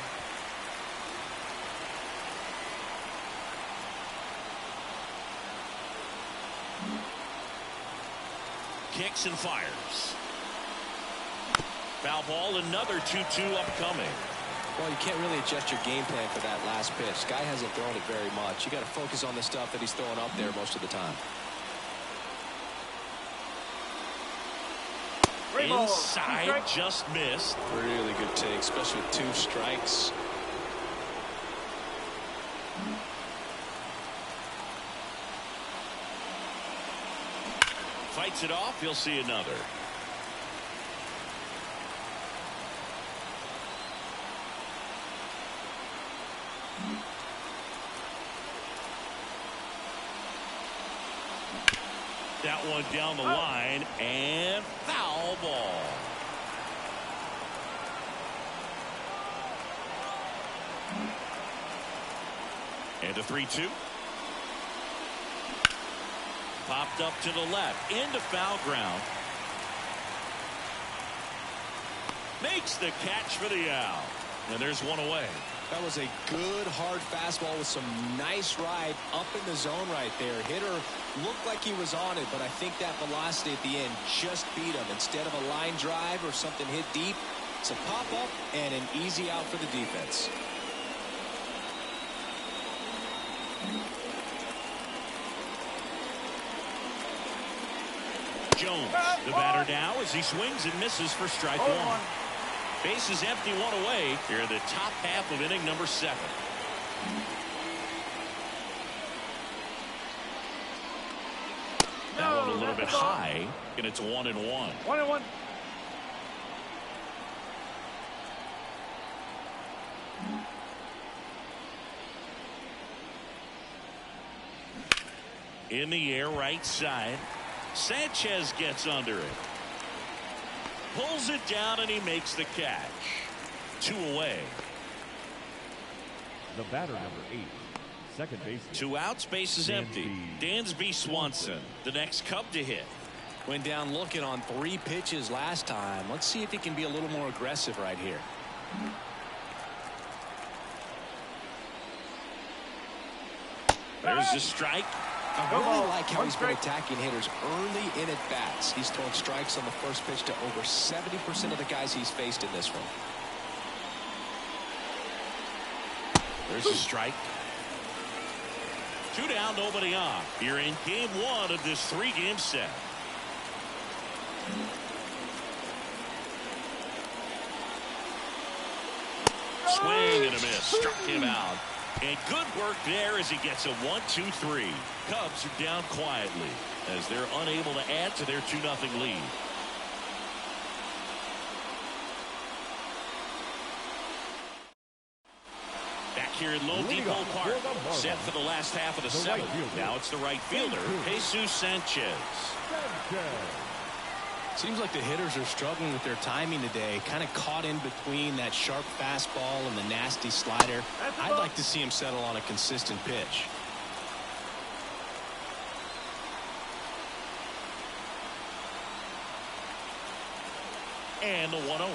Kicks and fires. Foul ball. Another 2-2 upcoming. Well, you can't really adjust your game plan for that last pitch. Guy hasn't thrown it very much. You got to focus on the stuff that he's throwing up there most of the time. Inside, just missed. Really good take, especially with 2 strikes. Fights it off. He'll see another. That one down the line, and foul ball. And a 3-2. Popped up to the left into foul ground. Makes the catch for the out. And there's one away. That was a good hard fastball with some nice ride up in the zone right there. Hitter looked like he was on it, but I think that velocity at the end just beat him. Instead of a line drive or something hit deep, it's a pop up and an easy out for the defense. Jones, the batter now, as he swings and misses for strike one. Bases empty, one away here in the top half of inning number 7. That one a little bit high, and it's 1-1. 1-1. In the air, right side. Sanchez gets under it. Pulls it down, and he makes the catch. 2 away. The batter, number 8, second base. 2 outs, base is empty. Dansby Swanson, the next Cub to hit. Went down looking on 3 pitches last time. Let's see if he can be a little more aggressive right here. There's a strike. I really like how he's been attacking hitters early in at bats. He's thrown strikes on the first pitch to over 70% of the guys he's faced in this one. There's a strike. 2 down, nobody on. You're in game 1 of this 3-game set. Swing and a miss. Struck him out. And good work there as he gets a 1-2-3. Cubs are down quietly as they're unable to add to their 2-0 lead. Back here in Lone Depot Park, set for the last half of the 7th. Now it's the right fielder, Jesus Sanchez. Seems like the hitters are struggling with their timing today. Kind of caught in between that sharp fastball and the nasty slider. I'd like to see him settle on a consistent pitch. And the 1-0.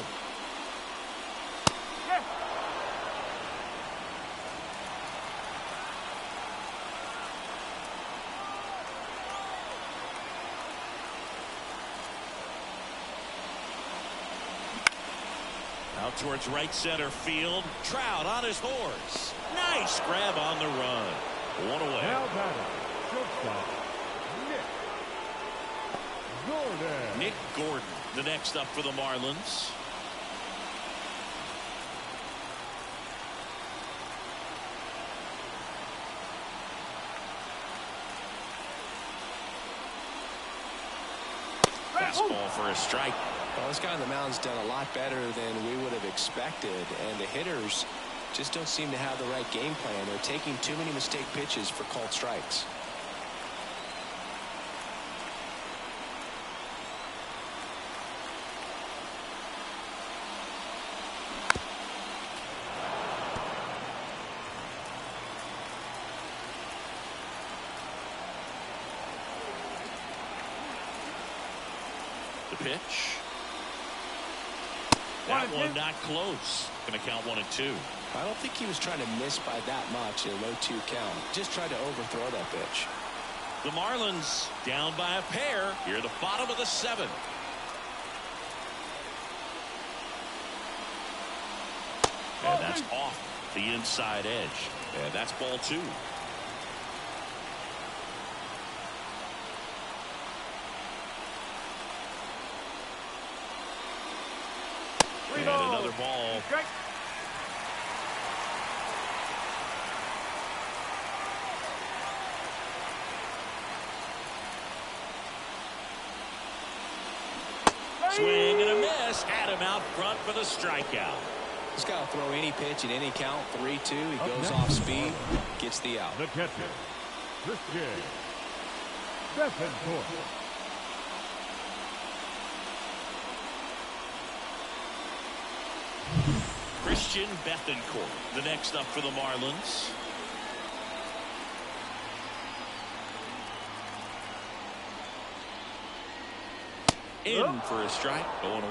Out towards right center field. Trout on his horse. Nice grab on the run. 1 away. Now batter, shortstop, Nick Gordon. Nick Gordon, the next up for the Marlins. Fastball for a strike. Well, this guy on the mound's done a lot better than we would have expected, and the hitters just don't seem to have the right game plan. They're taking too many mistake pitches for called strikes. The pitch. That one not close. Going to count 1-2. I don't think he was trying to miss by that much in a low 2 count. Just tried to overthrow that pitch. The Marlins down by a pair here at the bottom of the 7th. And that's off the inside edge. And that's ball 2. And another ball. Swing and a miss. Had him out front for the strikeout. He's got to throw any pitch at any count. 3-2. He goes off speed. Gets the out. The catcher, Christian Bethancourt. Christian Bethancourt, the next up for the Marlins. In for a strike. 0-1.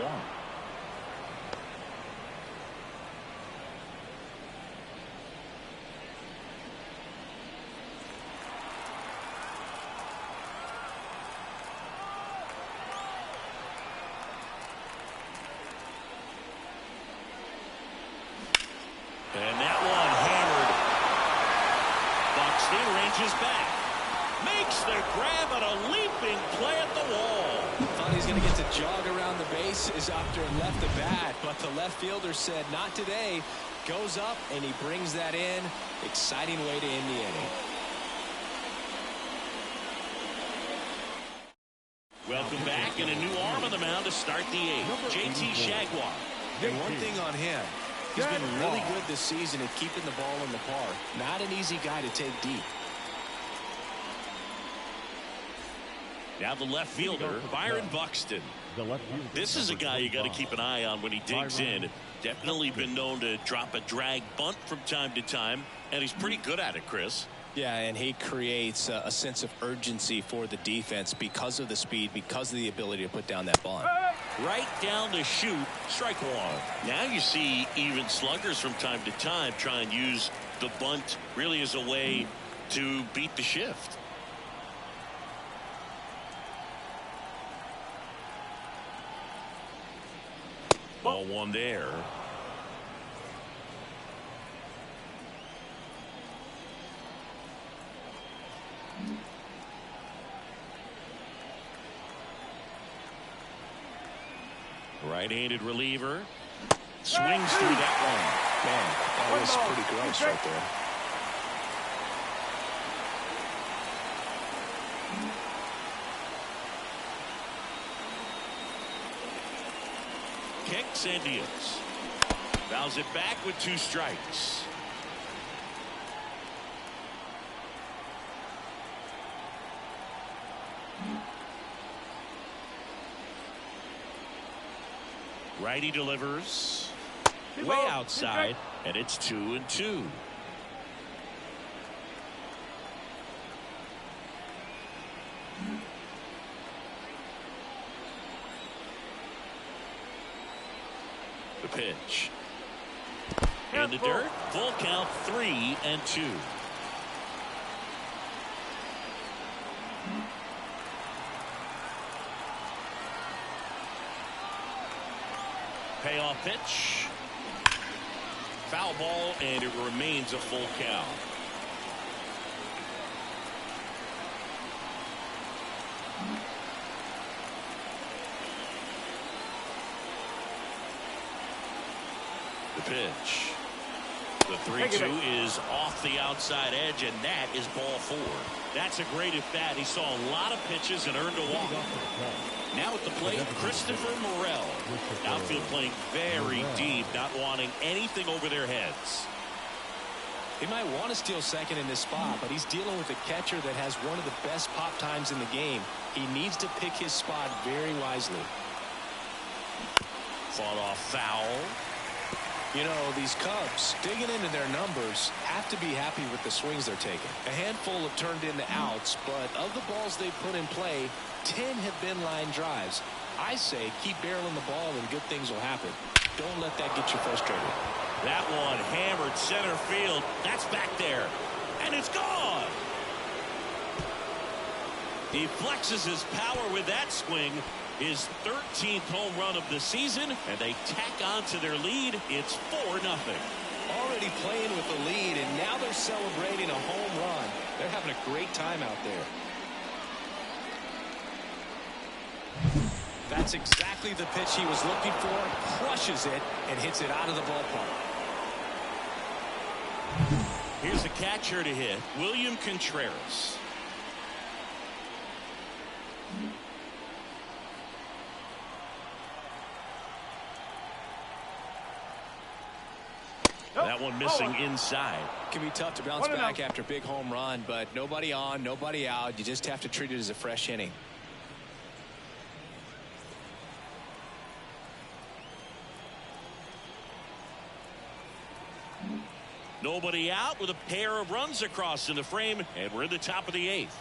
And that one hammered. Buxton ranges back. Makes the grab and a leaping play at the wall. Thought he's going to get to jog around the bases after it left the bat, but the left fielder said not today. Goes up and he brings that in. Exciting way to end the inning. Welcome back, and a new arm on the mound to start the eighth. JT Jaguar. And one thing on him, he's been really good this season at keeping the ball in the park. Not an easy guy to take deep. Now the left fielder, Byron Buxton. This is a guy you got to keep an eye on when he digs in. Definitely been known to drop a drag bunt from time to time, and he's pretty good at it, Chris. Yeah, and he creates a sense of urgency for the defense because of the speed, because of the ability to put down that bunt. Right down the chute, strike one. Now you see even sluggers from time to time try and use the bunt really as a way to beat the shift. Ball one there. Right-handed reliever. Swings through that one. Man, that was pretty gross right there. Kicks and deals. Fouls it back with 2 strikes. Righty delivers way outside, and it's 2-2. The pitch in the dirt. Full count, 3-2. Payoff pitch. Foul ball, and it remains a full count. The pitch. The 3-2 is off the outside edge, and that is ball 4. That's a great at bat. He saw a lot of pitches and earned a walk. Now at the plate, Christopher Morel. Outfield playing very deep, not wanting anything over their heads. He might want to steal second in this spot, but he's dealing with a catcher that has one of the best pop times in the game. He needs to pick his spot very wisely. Fought off foul. You know, these Cubs, digging into their numbers, have to be happy with the swings they're taking. A handful have turned into outs, but of the balls they've put in play, 10 have been line drives. I say keep barreling the ball and good things will happen. Don't let that get you frustrated. That one hammered center field. That's back there. And it's gone. He flexes his power with that swing. His 13th home run of the season, and they tack on to their lead. It's 4-0. Already playing with the lead, and now they're celebrating a home run. They're having a great time out there. That's exactly the pitch he was looking for. Crushes it and hits it out of the ballpark. Here's a catcher to hit, William Contreras. That one missing inside. It can be tough to bounce back after a big home run, but nobody on, nobody out. You just have to treat it as a fresh inning. Nobody out with a pair of runs across in the frame, and we're in the top of the 8th.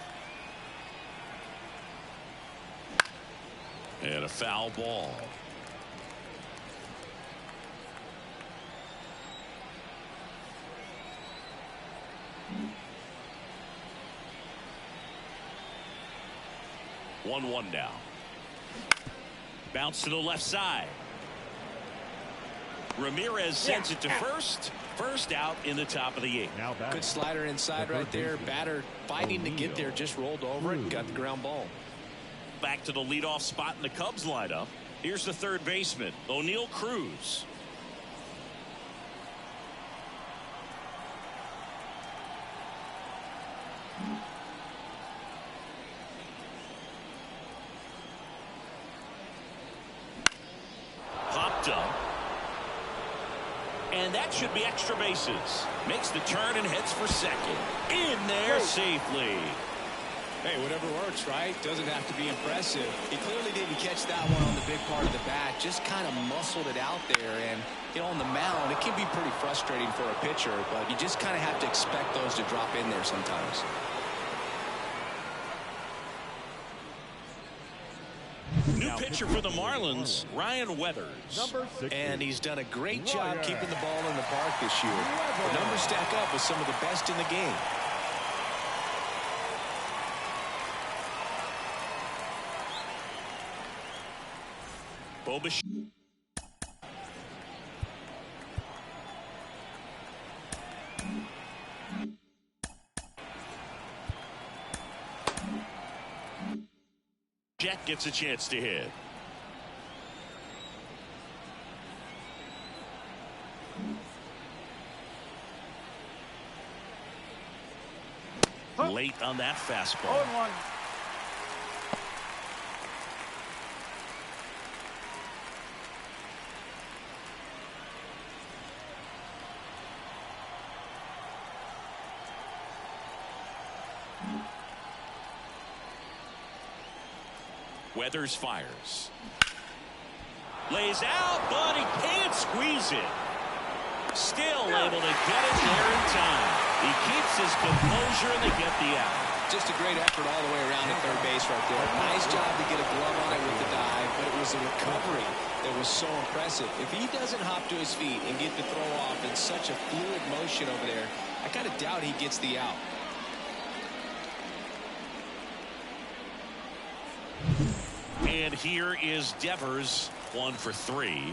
And a foul ball. One now. Bounce to the left side. Ramirez sends it to first. First out in the top of the 8th. Now back. Good slider inside right there. Batter fighting to get there, just rolled over it and got the ground ball. Back to the leadoff spot in the Cubs lineup. Here's the third baseman, O'Neill Cruz. Popped up. And that should be extra bases. Makes the turn and heads for second. In there safely. Hey, whatever works, right? Doesn't have to be impressive. He clearly didn't catch that one on the big part of the bat. Just kind of muscled it out there. And, you know, on the mound, it can be pretty frustrating for a pitcher, but you just kind of have to expect those to drop in there sometimes. New pitcher for the Marlins, Ryan Weathers. Number 6. And he's done a great job keeping the ball in the park this year. The numbers stack up with some of the best in the game. Bobish. Jet gets a chance to hit. Late on that fastball. 0-1. Weathers fires. Lays out, but he can't squeeze it. Still able to get it there in time. He keeps his composure and they get the out. Just a great effort all the way around at third base right there. Nice job to get a glove on it with the dive, but it was the recovery that was so impressive. If he doesn't hop to his feet and get the throw off in such a fluid motion over there, I kind of doubt he gets the out. And here is Devers, 1 for 3.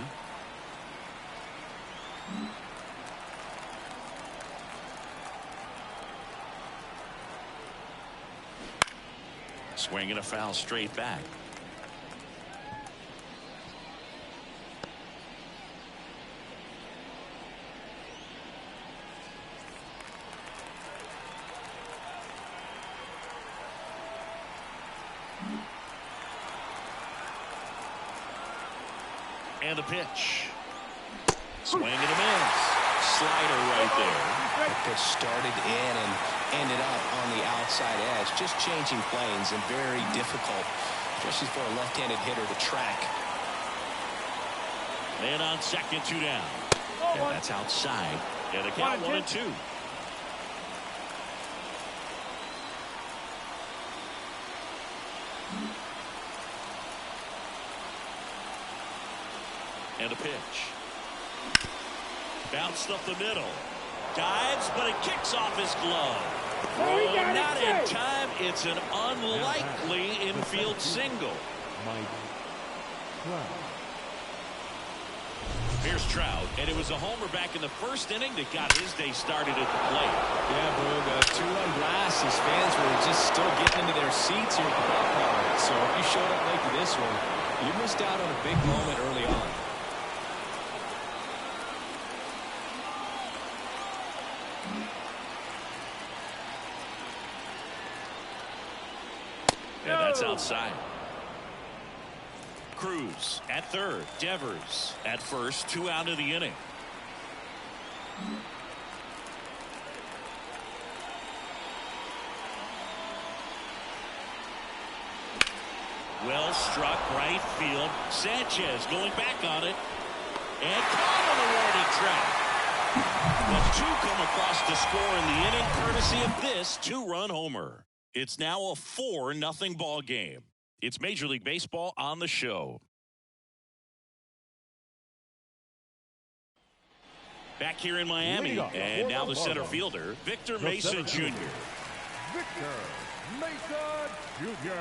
Swinging a foul straight back. And the pitch. Swing and a miss. Slider right there. The pitch started in and ended up on the outside edge. Just changing planes and very difficult, especially for a left-handed hitter to track. And on second, 2 down. And that's outside. And a count 1-2. And a pitch. Bounced up the middle. Dives, but it kicks off his glove. Not in time. It's an unlikely infield single. Here's Trout, and it was a homer back in the first inning that got his day started at the plate. Yeah, Boog, 2-run blast. His fans were just still getting into their seats here at the ballpark. So if you showed up late to this one, you missed out on a big moment early on. And that's outside. Cruz at third. Devers at first. 2 out of the inning. Well struck right field. Sanchez going back on it. And caught on the warning track. The 2 come across to score in the inning courtesy of this 2-run homer. It's now a 4-0 ball game. It's Major League Baseball on the show. Back here in Miami, and now the center fielder, Victor Mason Jr. Victor Mason Jr.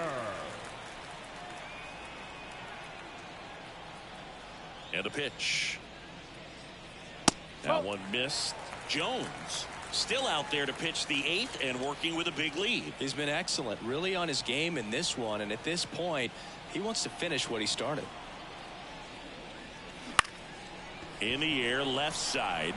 And a pitch. That one missed. Jones still out there to pitch the 8th and working with a big lead. He's been excellent, really on his game in this one, and at this point, he wants to finish what he started. In the air, left side.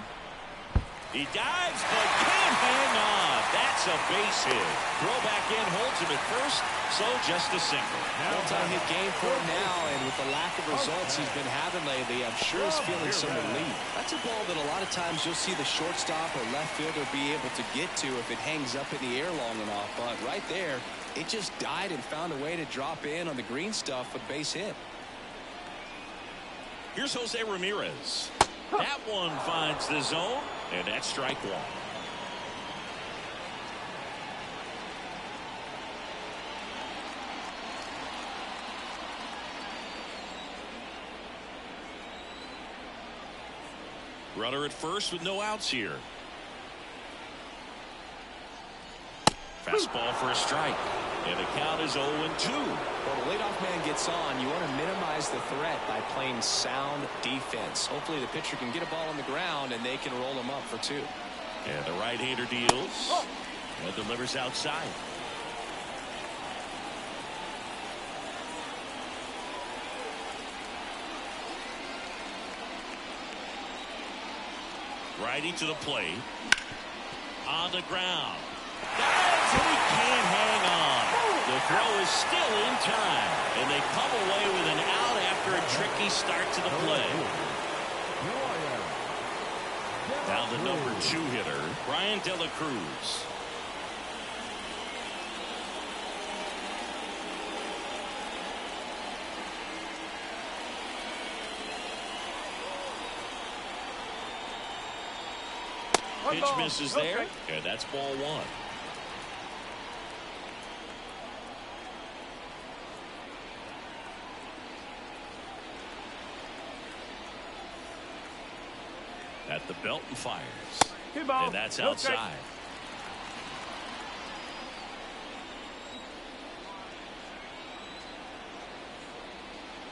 He dives, but can't hang on. That's a base hit. Throw back in, holds him at first, so just a single. Multi-hit game for him now, and with the lack of results he's been having lately, I'm sure he's feeling some relief. That's a ball that a lot of times you'll see the shortstop or left fielder be able to get to if it hangs up in the air long enough. But right there, it just died and found a way to drop in on the green stuff with base hit. Here's Jose Ramirez. That one finds the zone, and that's strike one. Runner at first with no outs here. Fastball for a strike. And the count is 0-2. Well, the leadoff man gets on. You want to minimize the threat by playing sound defense. Hopefully the pitcher can get a ball on the ground and they can roll him up for 2. And the right-hander deals and delivers outside. Righty to the plate. On the ground. Dives and he can't hang on. The throw is still in time. And they come away with an out after a tricky start to the play. Now the number 2 hitter, Brian De La Cruz. Pitch misses there, and that's ball 1. At the belt and fires. And that's outside.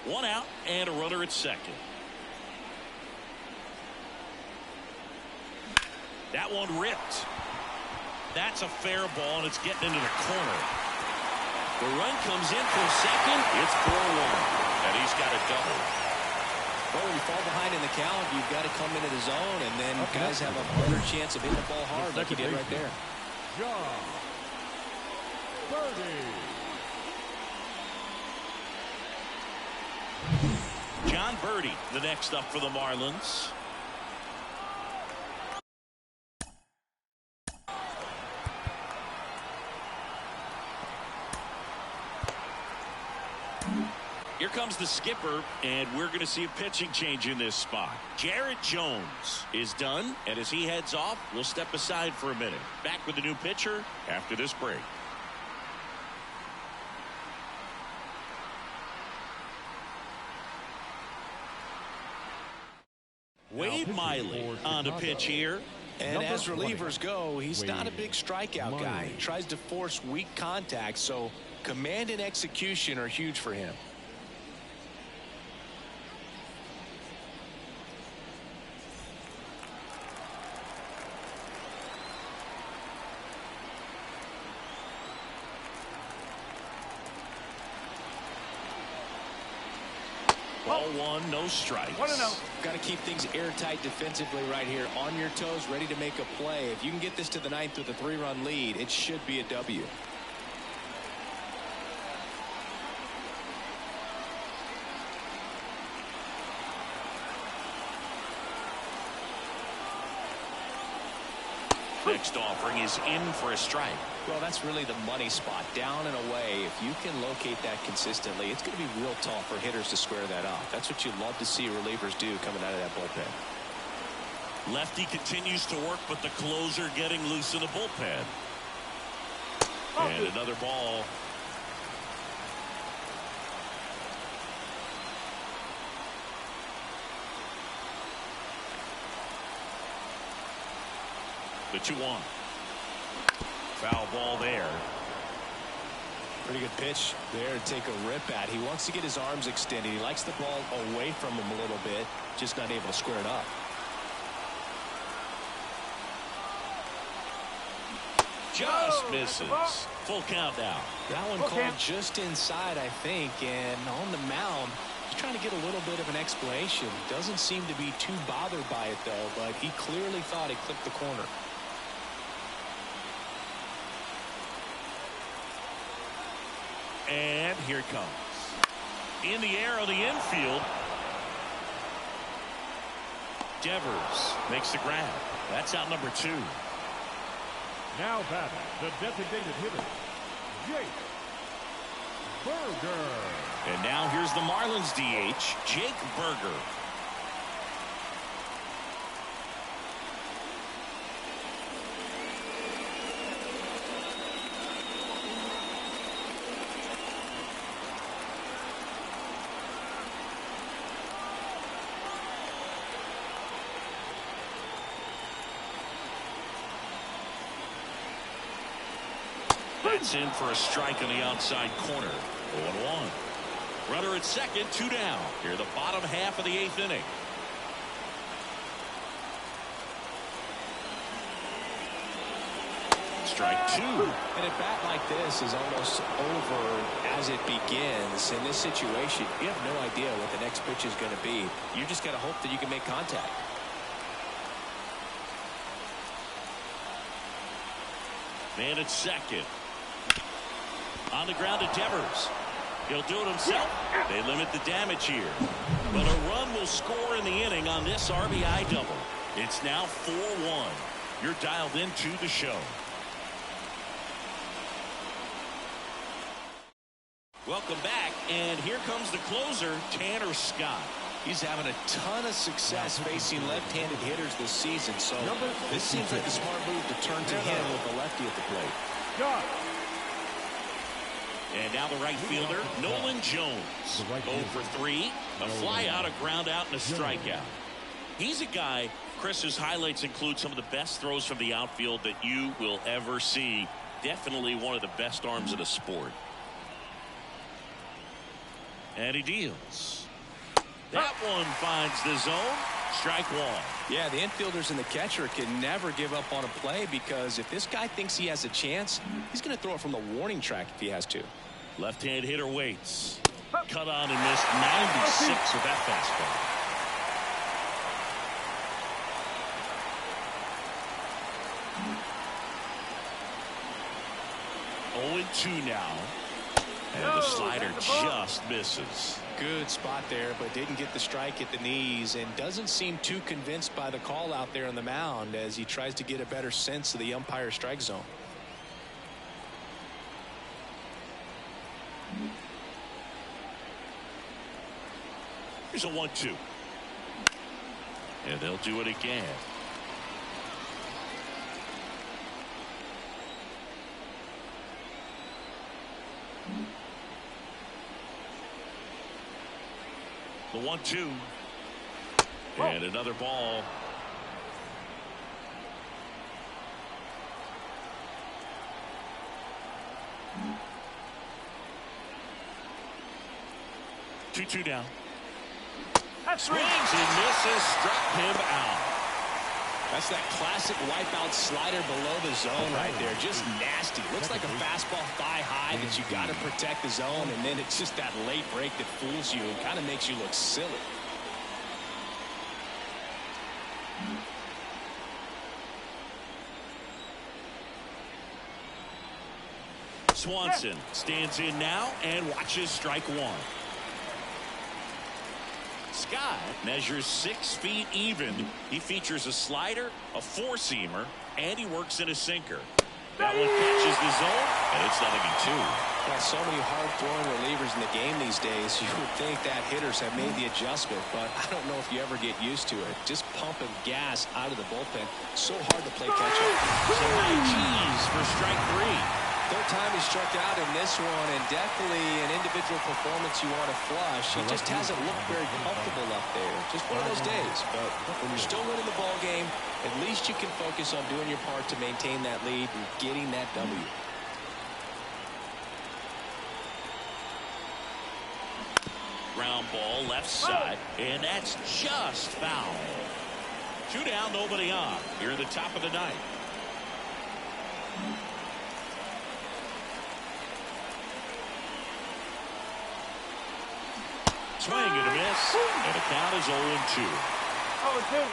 One out and a runner at second. That one ripped. That's a fair ball, and it's getting into the corner. The run comes in for second. It's 4-1, and he's got a double. Well, when you fall behind in the count, you've got to come into the zone, and then guys have a better chance of hitting the ball hard like he did right there. John Birdie, the next up for the Marlins. Here comes the skipper, and we're going to see a pitching change in this spot. Jared Jones is done, and as he heads off, we'll step aside for a minute. Back with the new pitcher after this break. Wade Miley on the pitch here. And as relievers go, he's not a big strikeout guy. He tries to force weak contact, so command and execution are huge for him. Ball 1, no strikes. 1-0. Got to keep things airtight defensively right here. On your toes, ready to make a play. If you can get this to the 9th with a 3-run lead, it should be a W. Next offering is in for a strike. Well, that's really the money spot, down and away. If you can locate that consistently, it's going to be real tough for hitters to square that up. That's what you love to see relievers do coming out of that bullpen. Lefty continues to work, but the closer getting loose in the bullpen. And another ball. The 2-1. Foul ball there. Pretty good pitch there to take a rip at. He wants to get his arms extended. He likes the ball away from him a little bit, just not able to square it up. Just misses. Full count now. That one called just inside, I think, and on the mound, he's trying to get a little bit of an explanation. Doesn't seem to be too bothered by it, though, but he clearly thought it clipped the corner. And here it comes. In the air on the infield. Devers makes the grab. That's out number 2. Now batting, the designated hitter, Jake Burger. And now here's the Marlins DH, Jake Burger. That's in for a strike on the outside corner. 0-1. Runner at second, 2 down. Here the bottom half of the 8th inning. Strike 2. And a bat like this is almost over as it begins. In this situation, you have no idea what the next pitch is going to be. You just got to hope that you can make contact. Man at second. On the ground to Devers. He'll do it himself. They limit the damage here. But a run will score in the inning on this RBI double. It's now 4-1. You're dialed into the show. Welcome back, and here comes the closer, Tanner Scott. He's having a ton of success facing left-handed hitters this season, so this seems like a smart move to turn to him with a lefty at the plate. Scott. And now the right fielder, Nolan Jones. 0 for 3, a fly out, a ground out, and a strikeout. He's a guy, Chris, whose highlights include some of the best throws from the outfield that you will ever see. Definitely one of the best arms of the sport. And he deals. That one finds the zone. Strike 1. Yeah, the infielders and the catcher can never give up on a play, because if this guy thinks he has a chance, he's going to throw it from the warning track if he has to. Left-hand hitter waits. Cut on and missed 96 with that fastball. 0-2 now. And the slider just misses. Good spot there, but didn't get the strike at the knees, and doesn't seem too convinced by the call out there on the mound as he tries to get a better sense of the umpire's strike zone. Here's a 1-2. And they'll do it again. The 1-2. And another ball. Two down. Swings and misses, struck him out. That's that classic wipeout slider below the zone right there. Just nasty. Looks like a fastball thigh high that you got to protect the zone, and then it's just that late break that fools you and kind of makes you look silly. Swanson stands in now and watches strike 1. Scott measures 6 feet even. He features a slider, a 4-seamer, and he works in a sinker. That one catches the zone, and it's 0-2. Well, so many hard-throwing relievers in the game these days, you would think that hitters have made the adjustment, but I don't know if you ever get used to it. Just pumping gas out of the bullpen. So hard to play catch-up. So high G's for strike 3. They'll time he struck out in this one, and definitely an individual performance you want to flush. He just hasn't looked very comfortable up there. Just one of those days. But when you're still winning the ball game, at least you can focus on doing your part to maintain that lead and getting that W. Ground ball left side, and that's just foul. 2 down, nobody on. Here at the top of the ninth. Swing and a miss, and the count is 0-2. 0-2.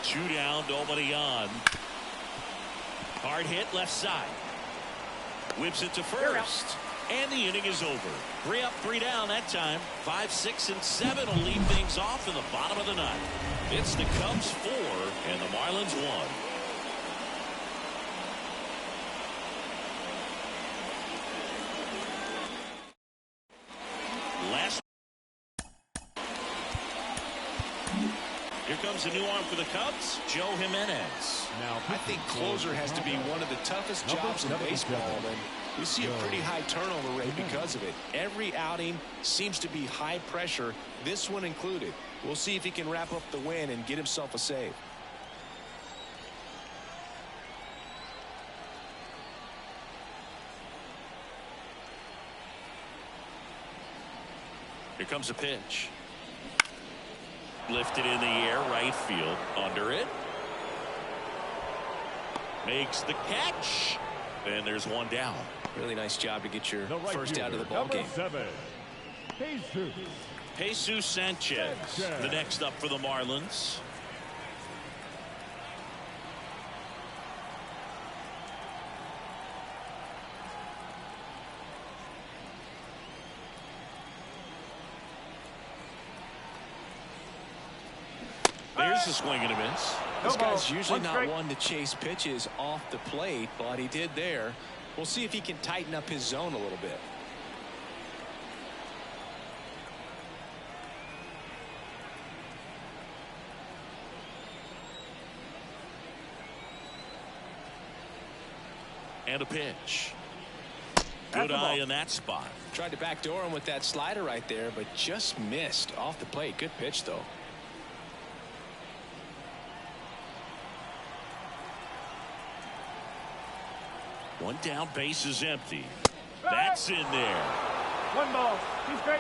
Two down, nobody on. Hard hit left side. Whips it to first. And the inning is over. 3 up, 3 down that time. 5, 6, and 7 will lead things off in the bottom of the ninth. It's the Cubs 4 and the Marlins 1. Here comes a new arm for the Cubs, Joe Jimenez. Now, I think closer has to be one of the toughest jobs in baseball, and we see a pretty high turnover rate because of it. Every outing seems to be high pressure, this one included. We'll see if he can wrap up the win and get himself a save. Here comes a pitch. Lifted in the air, right field, under it. Makes the catch. And there's one down. Really nice job to get your first out of the ball game. 7, Jesus Sanchez, the next up for the Marlins. There's a swing and a miss. This guy's usually not one to chase pitches off the plate, but he did there. We'll see if he can tighten up his zone a little bit. And a pitch. Good eye in that spot. Tried to backdoor him with that slider right there, but just missed off the plate. Good pitch, though. One down, base is empty. That's in there. 1 ball. 2 straight.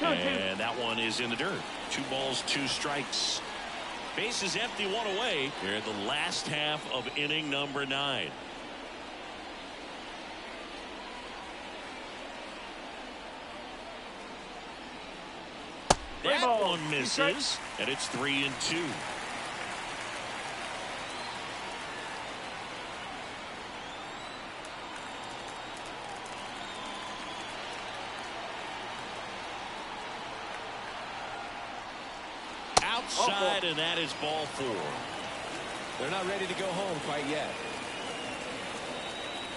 And that one is in the dirt. 2 balls, 2 strikes. Base is empty, 1 away. Here in the last half of inning number 9. That one misses, and it's 3-2. Outside, and that is ball 4. They're not ready to go home quite yet.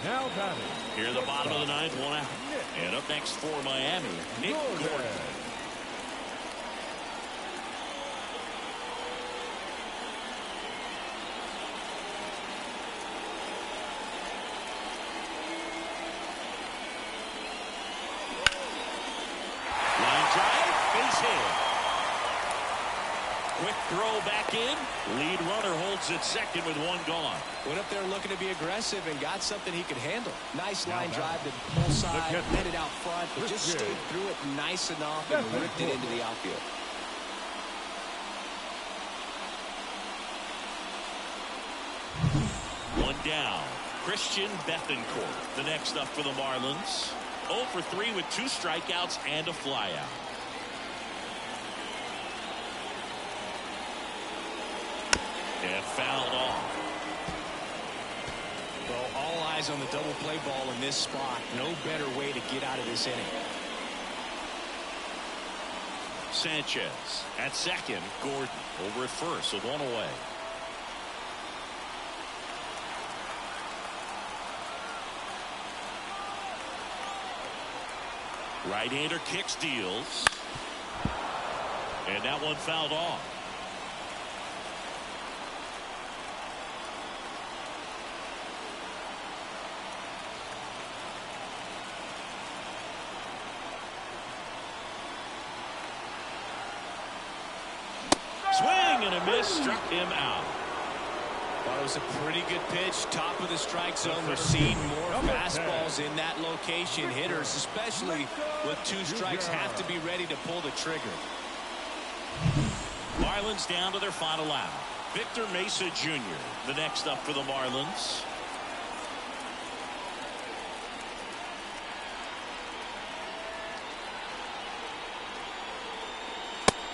Now batting. Here in the bottom of the 9th, 1 out. And up next for Miami, Nick Gordon. Quick throw back in. Lead runner holds at second with 1 gone. Went up there looking to be aggressive and got something he could handle. Nice line drive to the pull side, met it out front, but just stayed through it nice enough and ripped it into the outfield. One down. Christian Bethancourt, the next up for the Marlins. 0 for 3 with 2 strikeouts and a flyout. And fouled off. Well, all eyes on the double play ball in this spot. No better way to get out of this inning. Sanchez. At second, Gordon over at first with one away. Right-hander kicks, deals. And that one fouled off. Swing and a miss, struck him out. Well, it was a pretty good pitch, top of the strike zone. We're seeing more fastballs in that location. Hitters, especially with 2 strikes, have to be ready to pull the trigger. Marlins down to their final out. Victor Mesa Jr., the next up for the Marlins.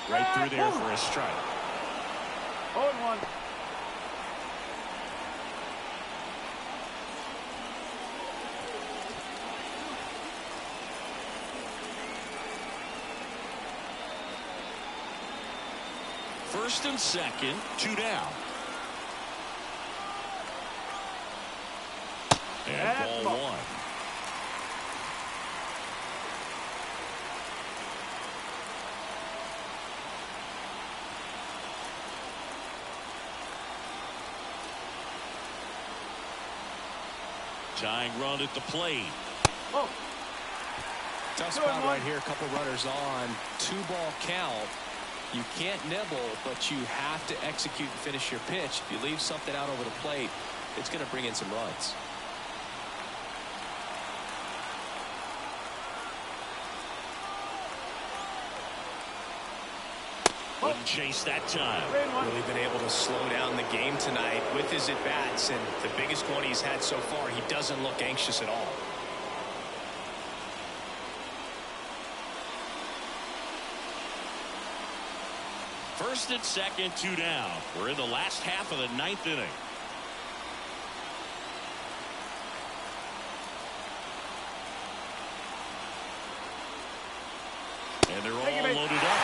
Right through there for a strike. 0-1. First and second, 2 down. And ball 1. Tying run at the plate. Oh. Tough spot right here. A couple runners on. 2-ball count. You can't nibble, but you have to execute and finish your pitch. If you leave something out over the plate, it's going to bring in some runs. Wouldn't chase that time. Really been able to slow down the game tonight with his at-bats, and the biggest one he's had so far, he doesn't look anxious at all. First and second, 2 down. We're in the last half of the 9th inning. And they're all loaded up.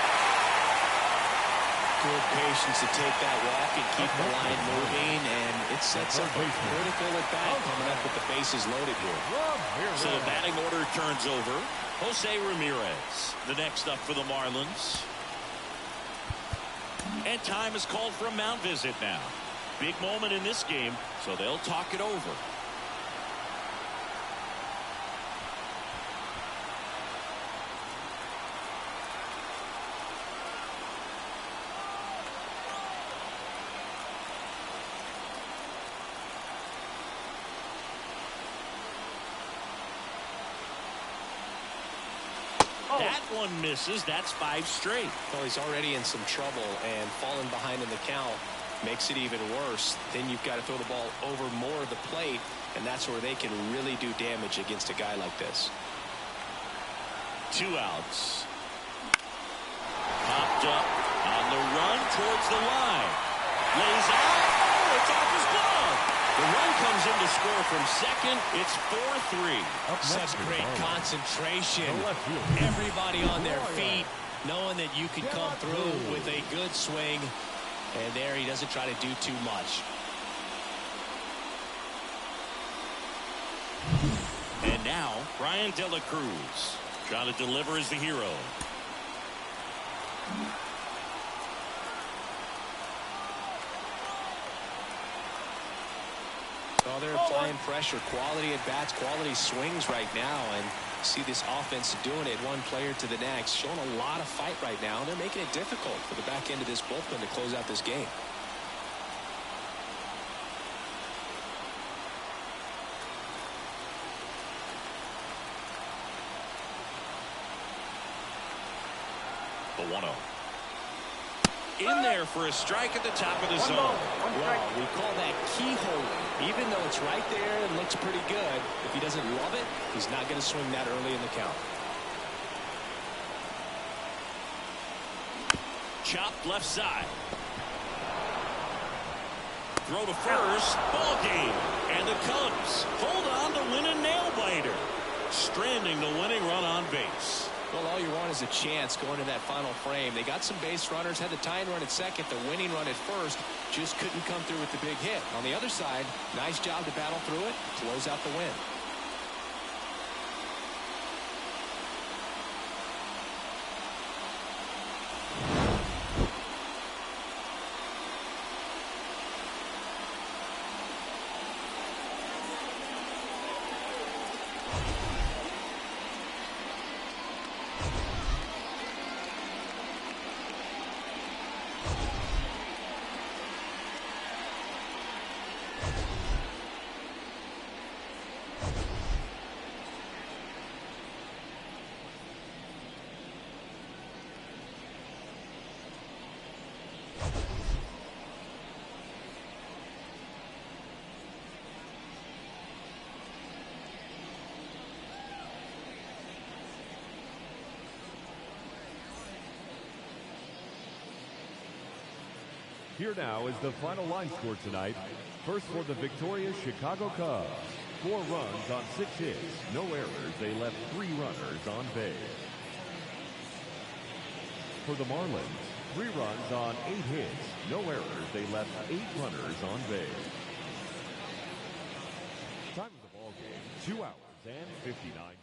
Good patience to take that walk and keep the line moving, and it sets up a critical at-bat coming up with the bases loaded here. So the batting order turns over. Jose Ramirez, the next up for the Marlins. And time is called for a mound visit now. Big moment in this game, so they'll talk it over. That one misses. That's 5 straight. Well, he's already in some trouble, and falling behind in the count makes it even worse. Then you've got to throw the ball over more of the plate, and that's where they can really do damage against a guy like this. 2 outs. Popped up on the run towards the line. Lays out. Oh, it's off his glove. The run comes in to score from second. It's 4-3. Such great concentration. Everybody on their feet, knowing that you can come through with a good swing. And there he doesn't try to do too much. And now, Brian De La Cruz trying to deliver as the hero. Well, they're applying pressure, quality at bats, quality swings right now, and see this offense doing it one player to the next, showing a lot of fight right now. They're making it difficult for the back end of this bullpen to close out this game. The 1-0. In there for a strike at the top of the zone. Well, we call that keyhole. Even though it's right there and looks pretty good, if he doesn't love it, he's not going to swing that early in the count. Chopped left side. Throw to first. Ball game. And the Cubs hold on to win a nail-biter, stranding the winning run on base. Well, all you want is a chance going to that final frame. They got some base runners, had the tying run at second, the winning run at first, just couldn't come through with the big hit. On the other side, nice job to battle through it, close out the win. Here now is the final line score tonight. First for the victorious Chicago Cubs. 4 runs on 6 hits, no errors. They left 3 runners on base. For the Marlins, 3 runs on 8 hits, no errors. They left 8 runners on base. Time of the ball game, 2 hours and 59 minutes.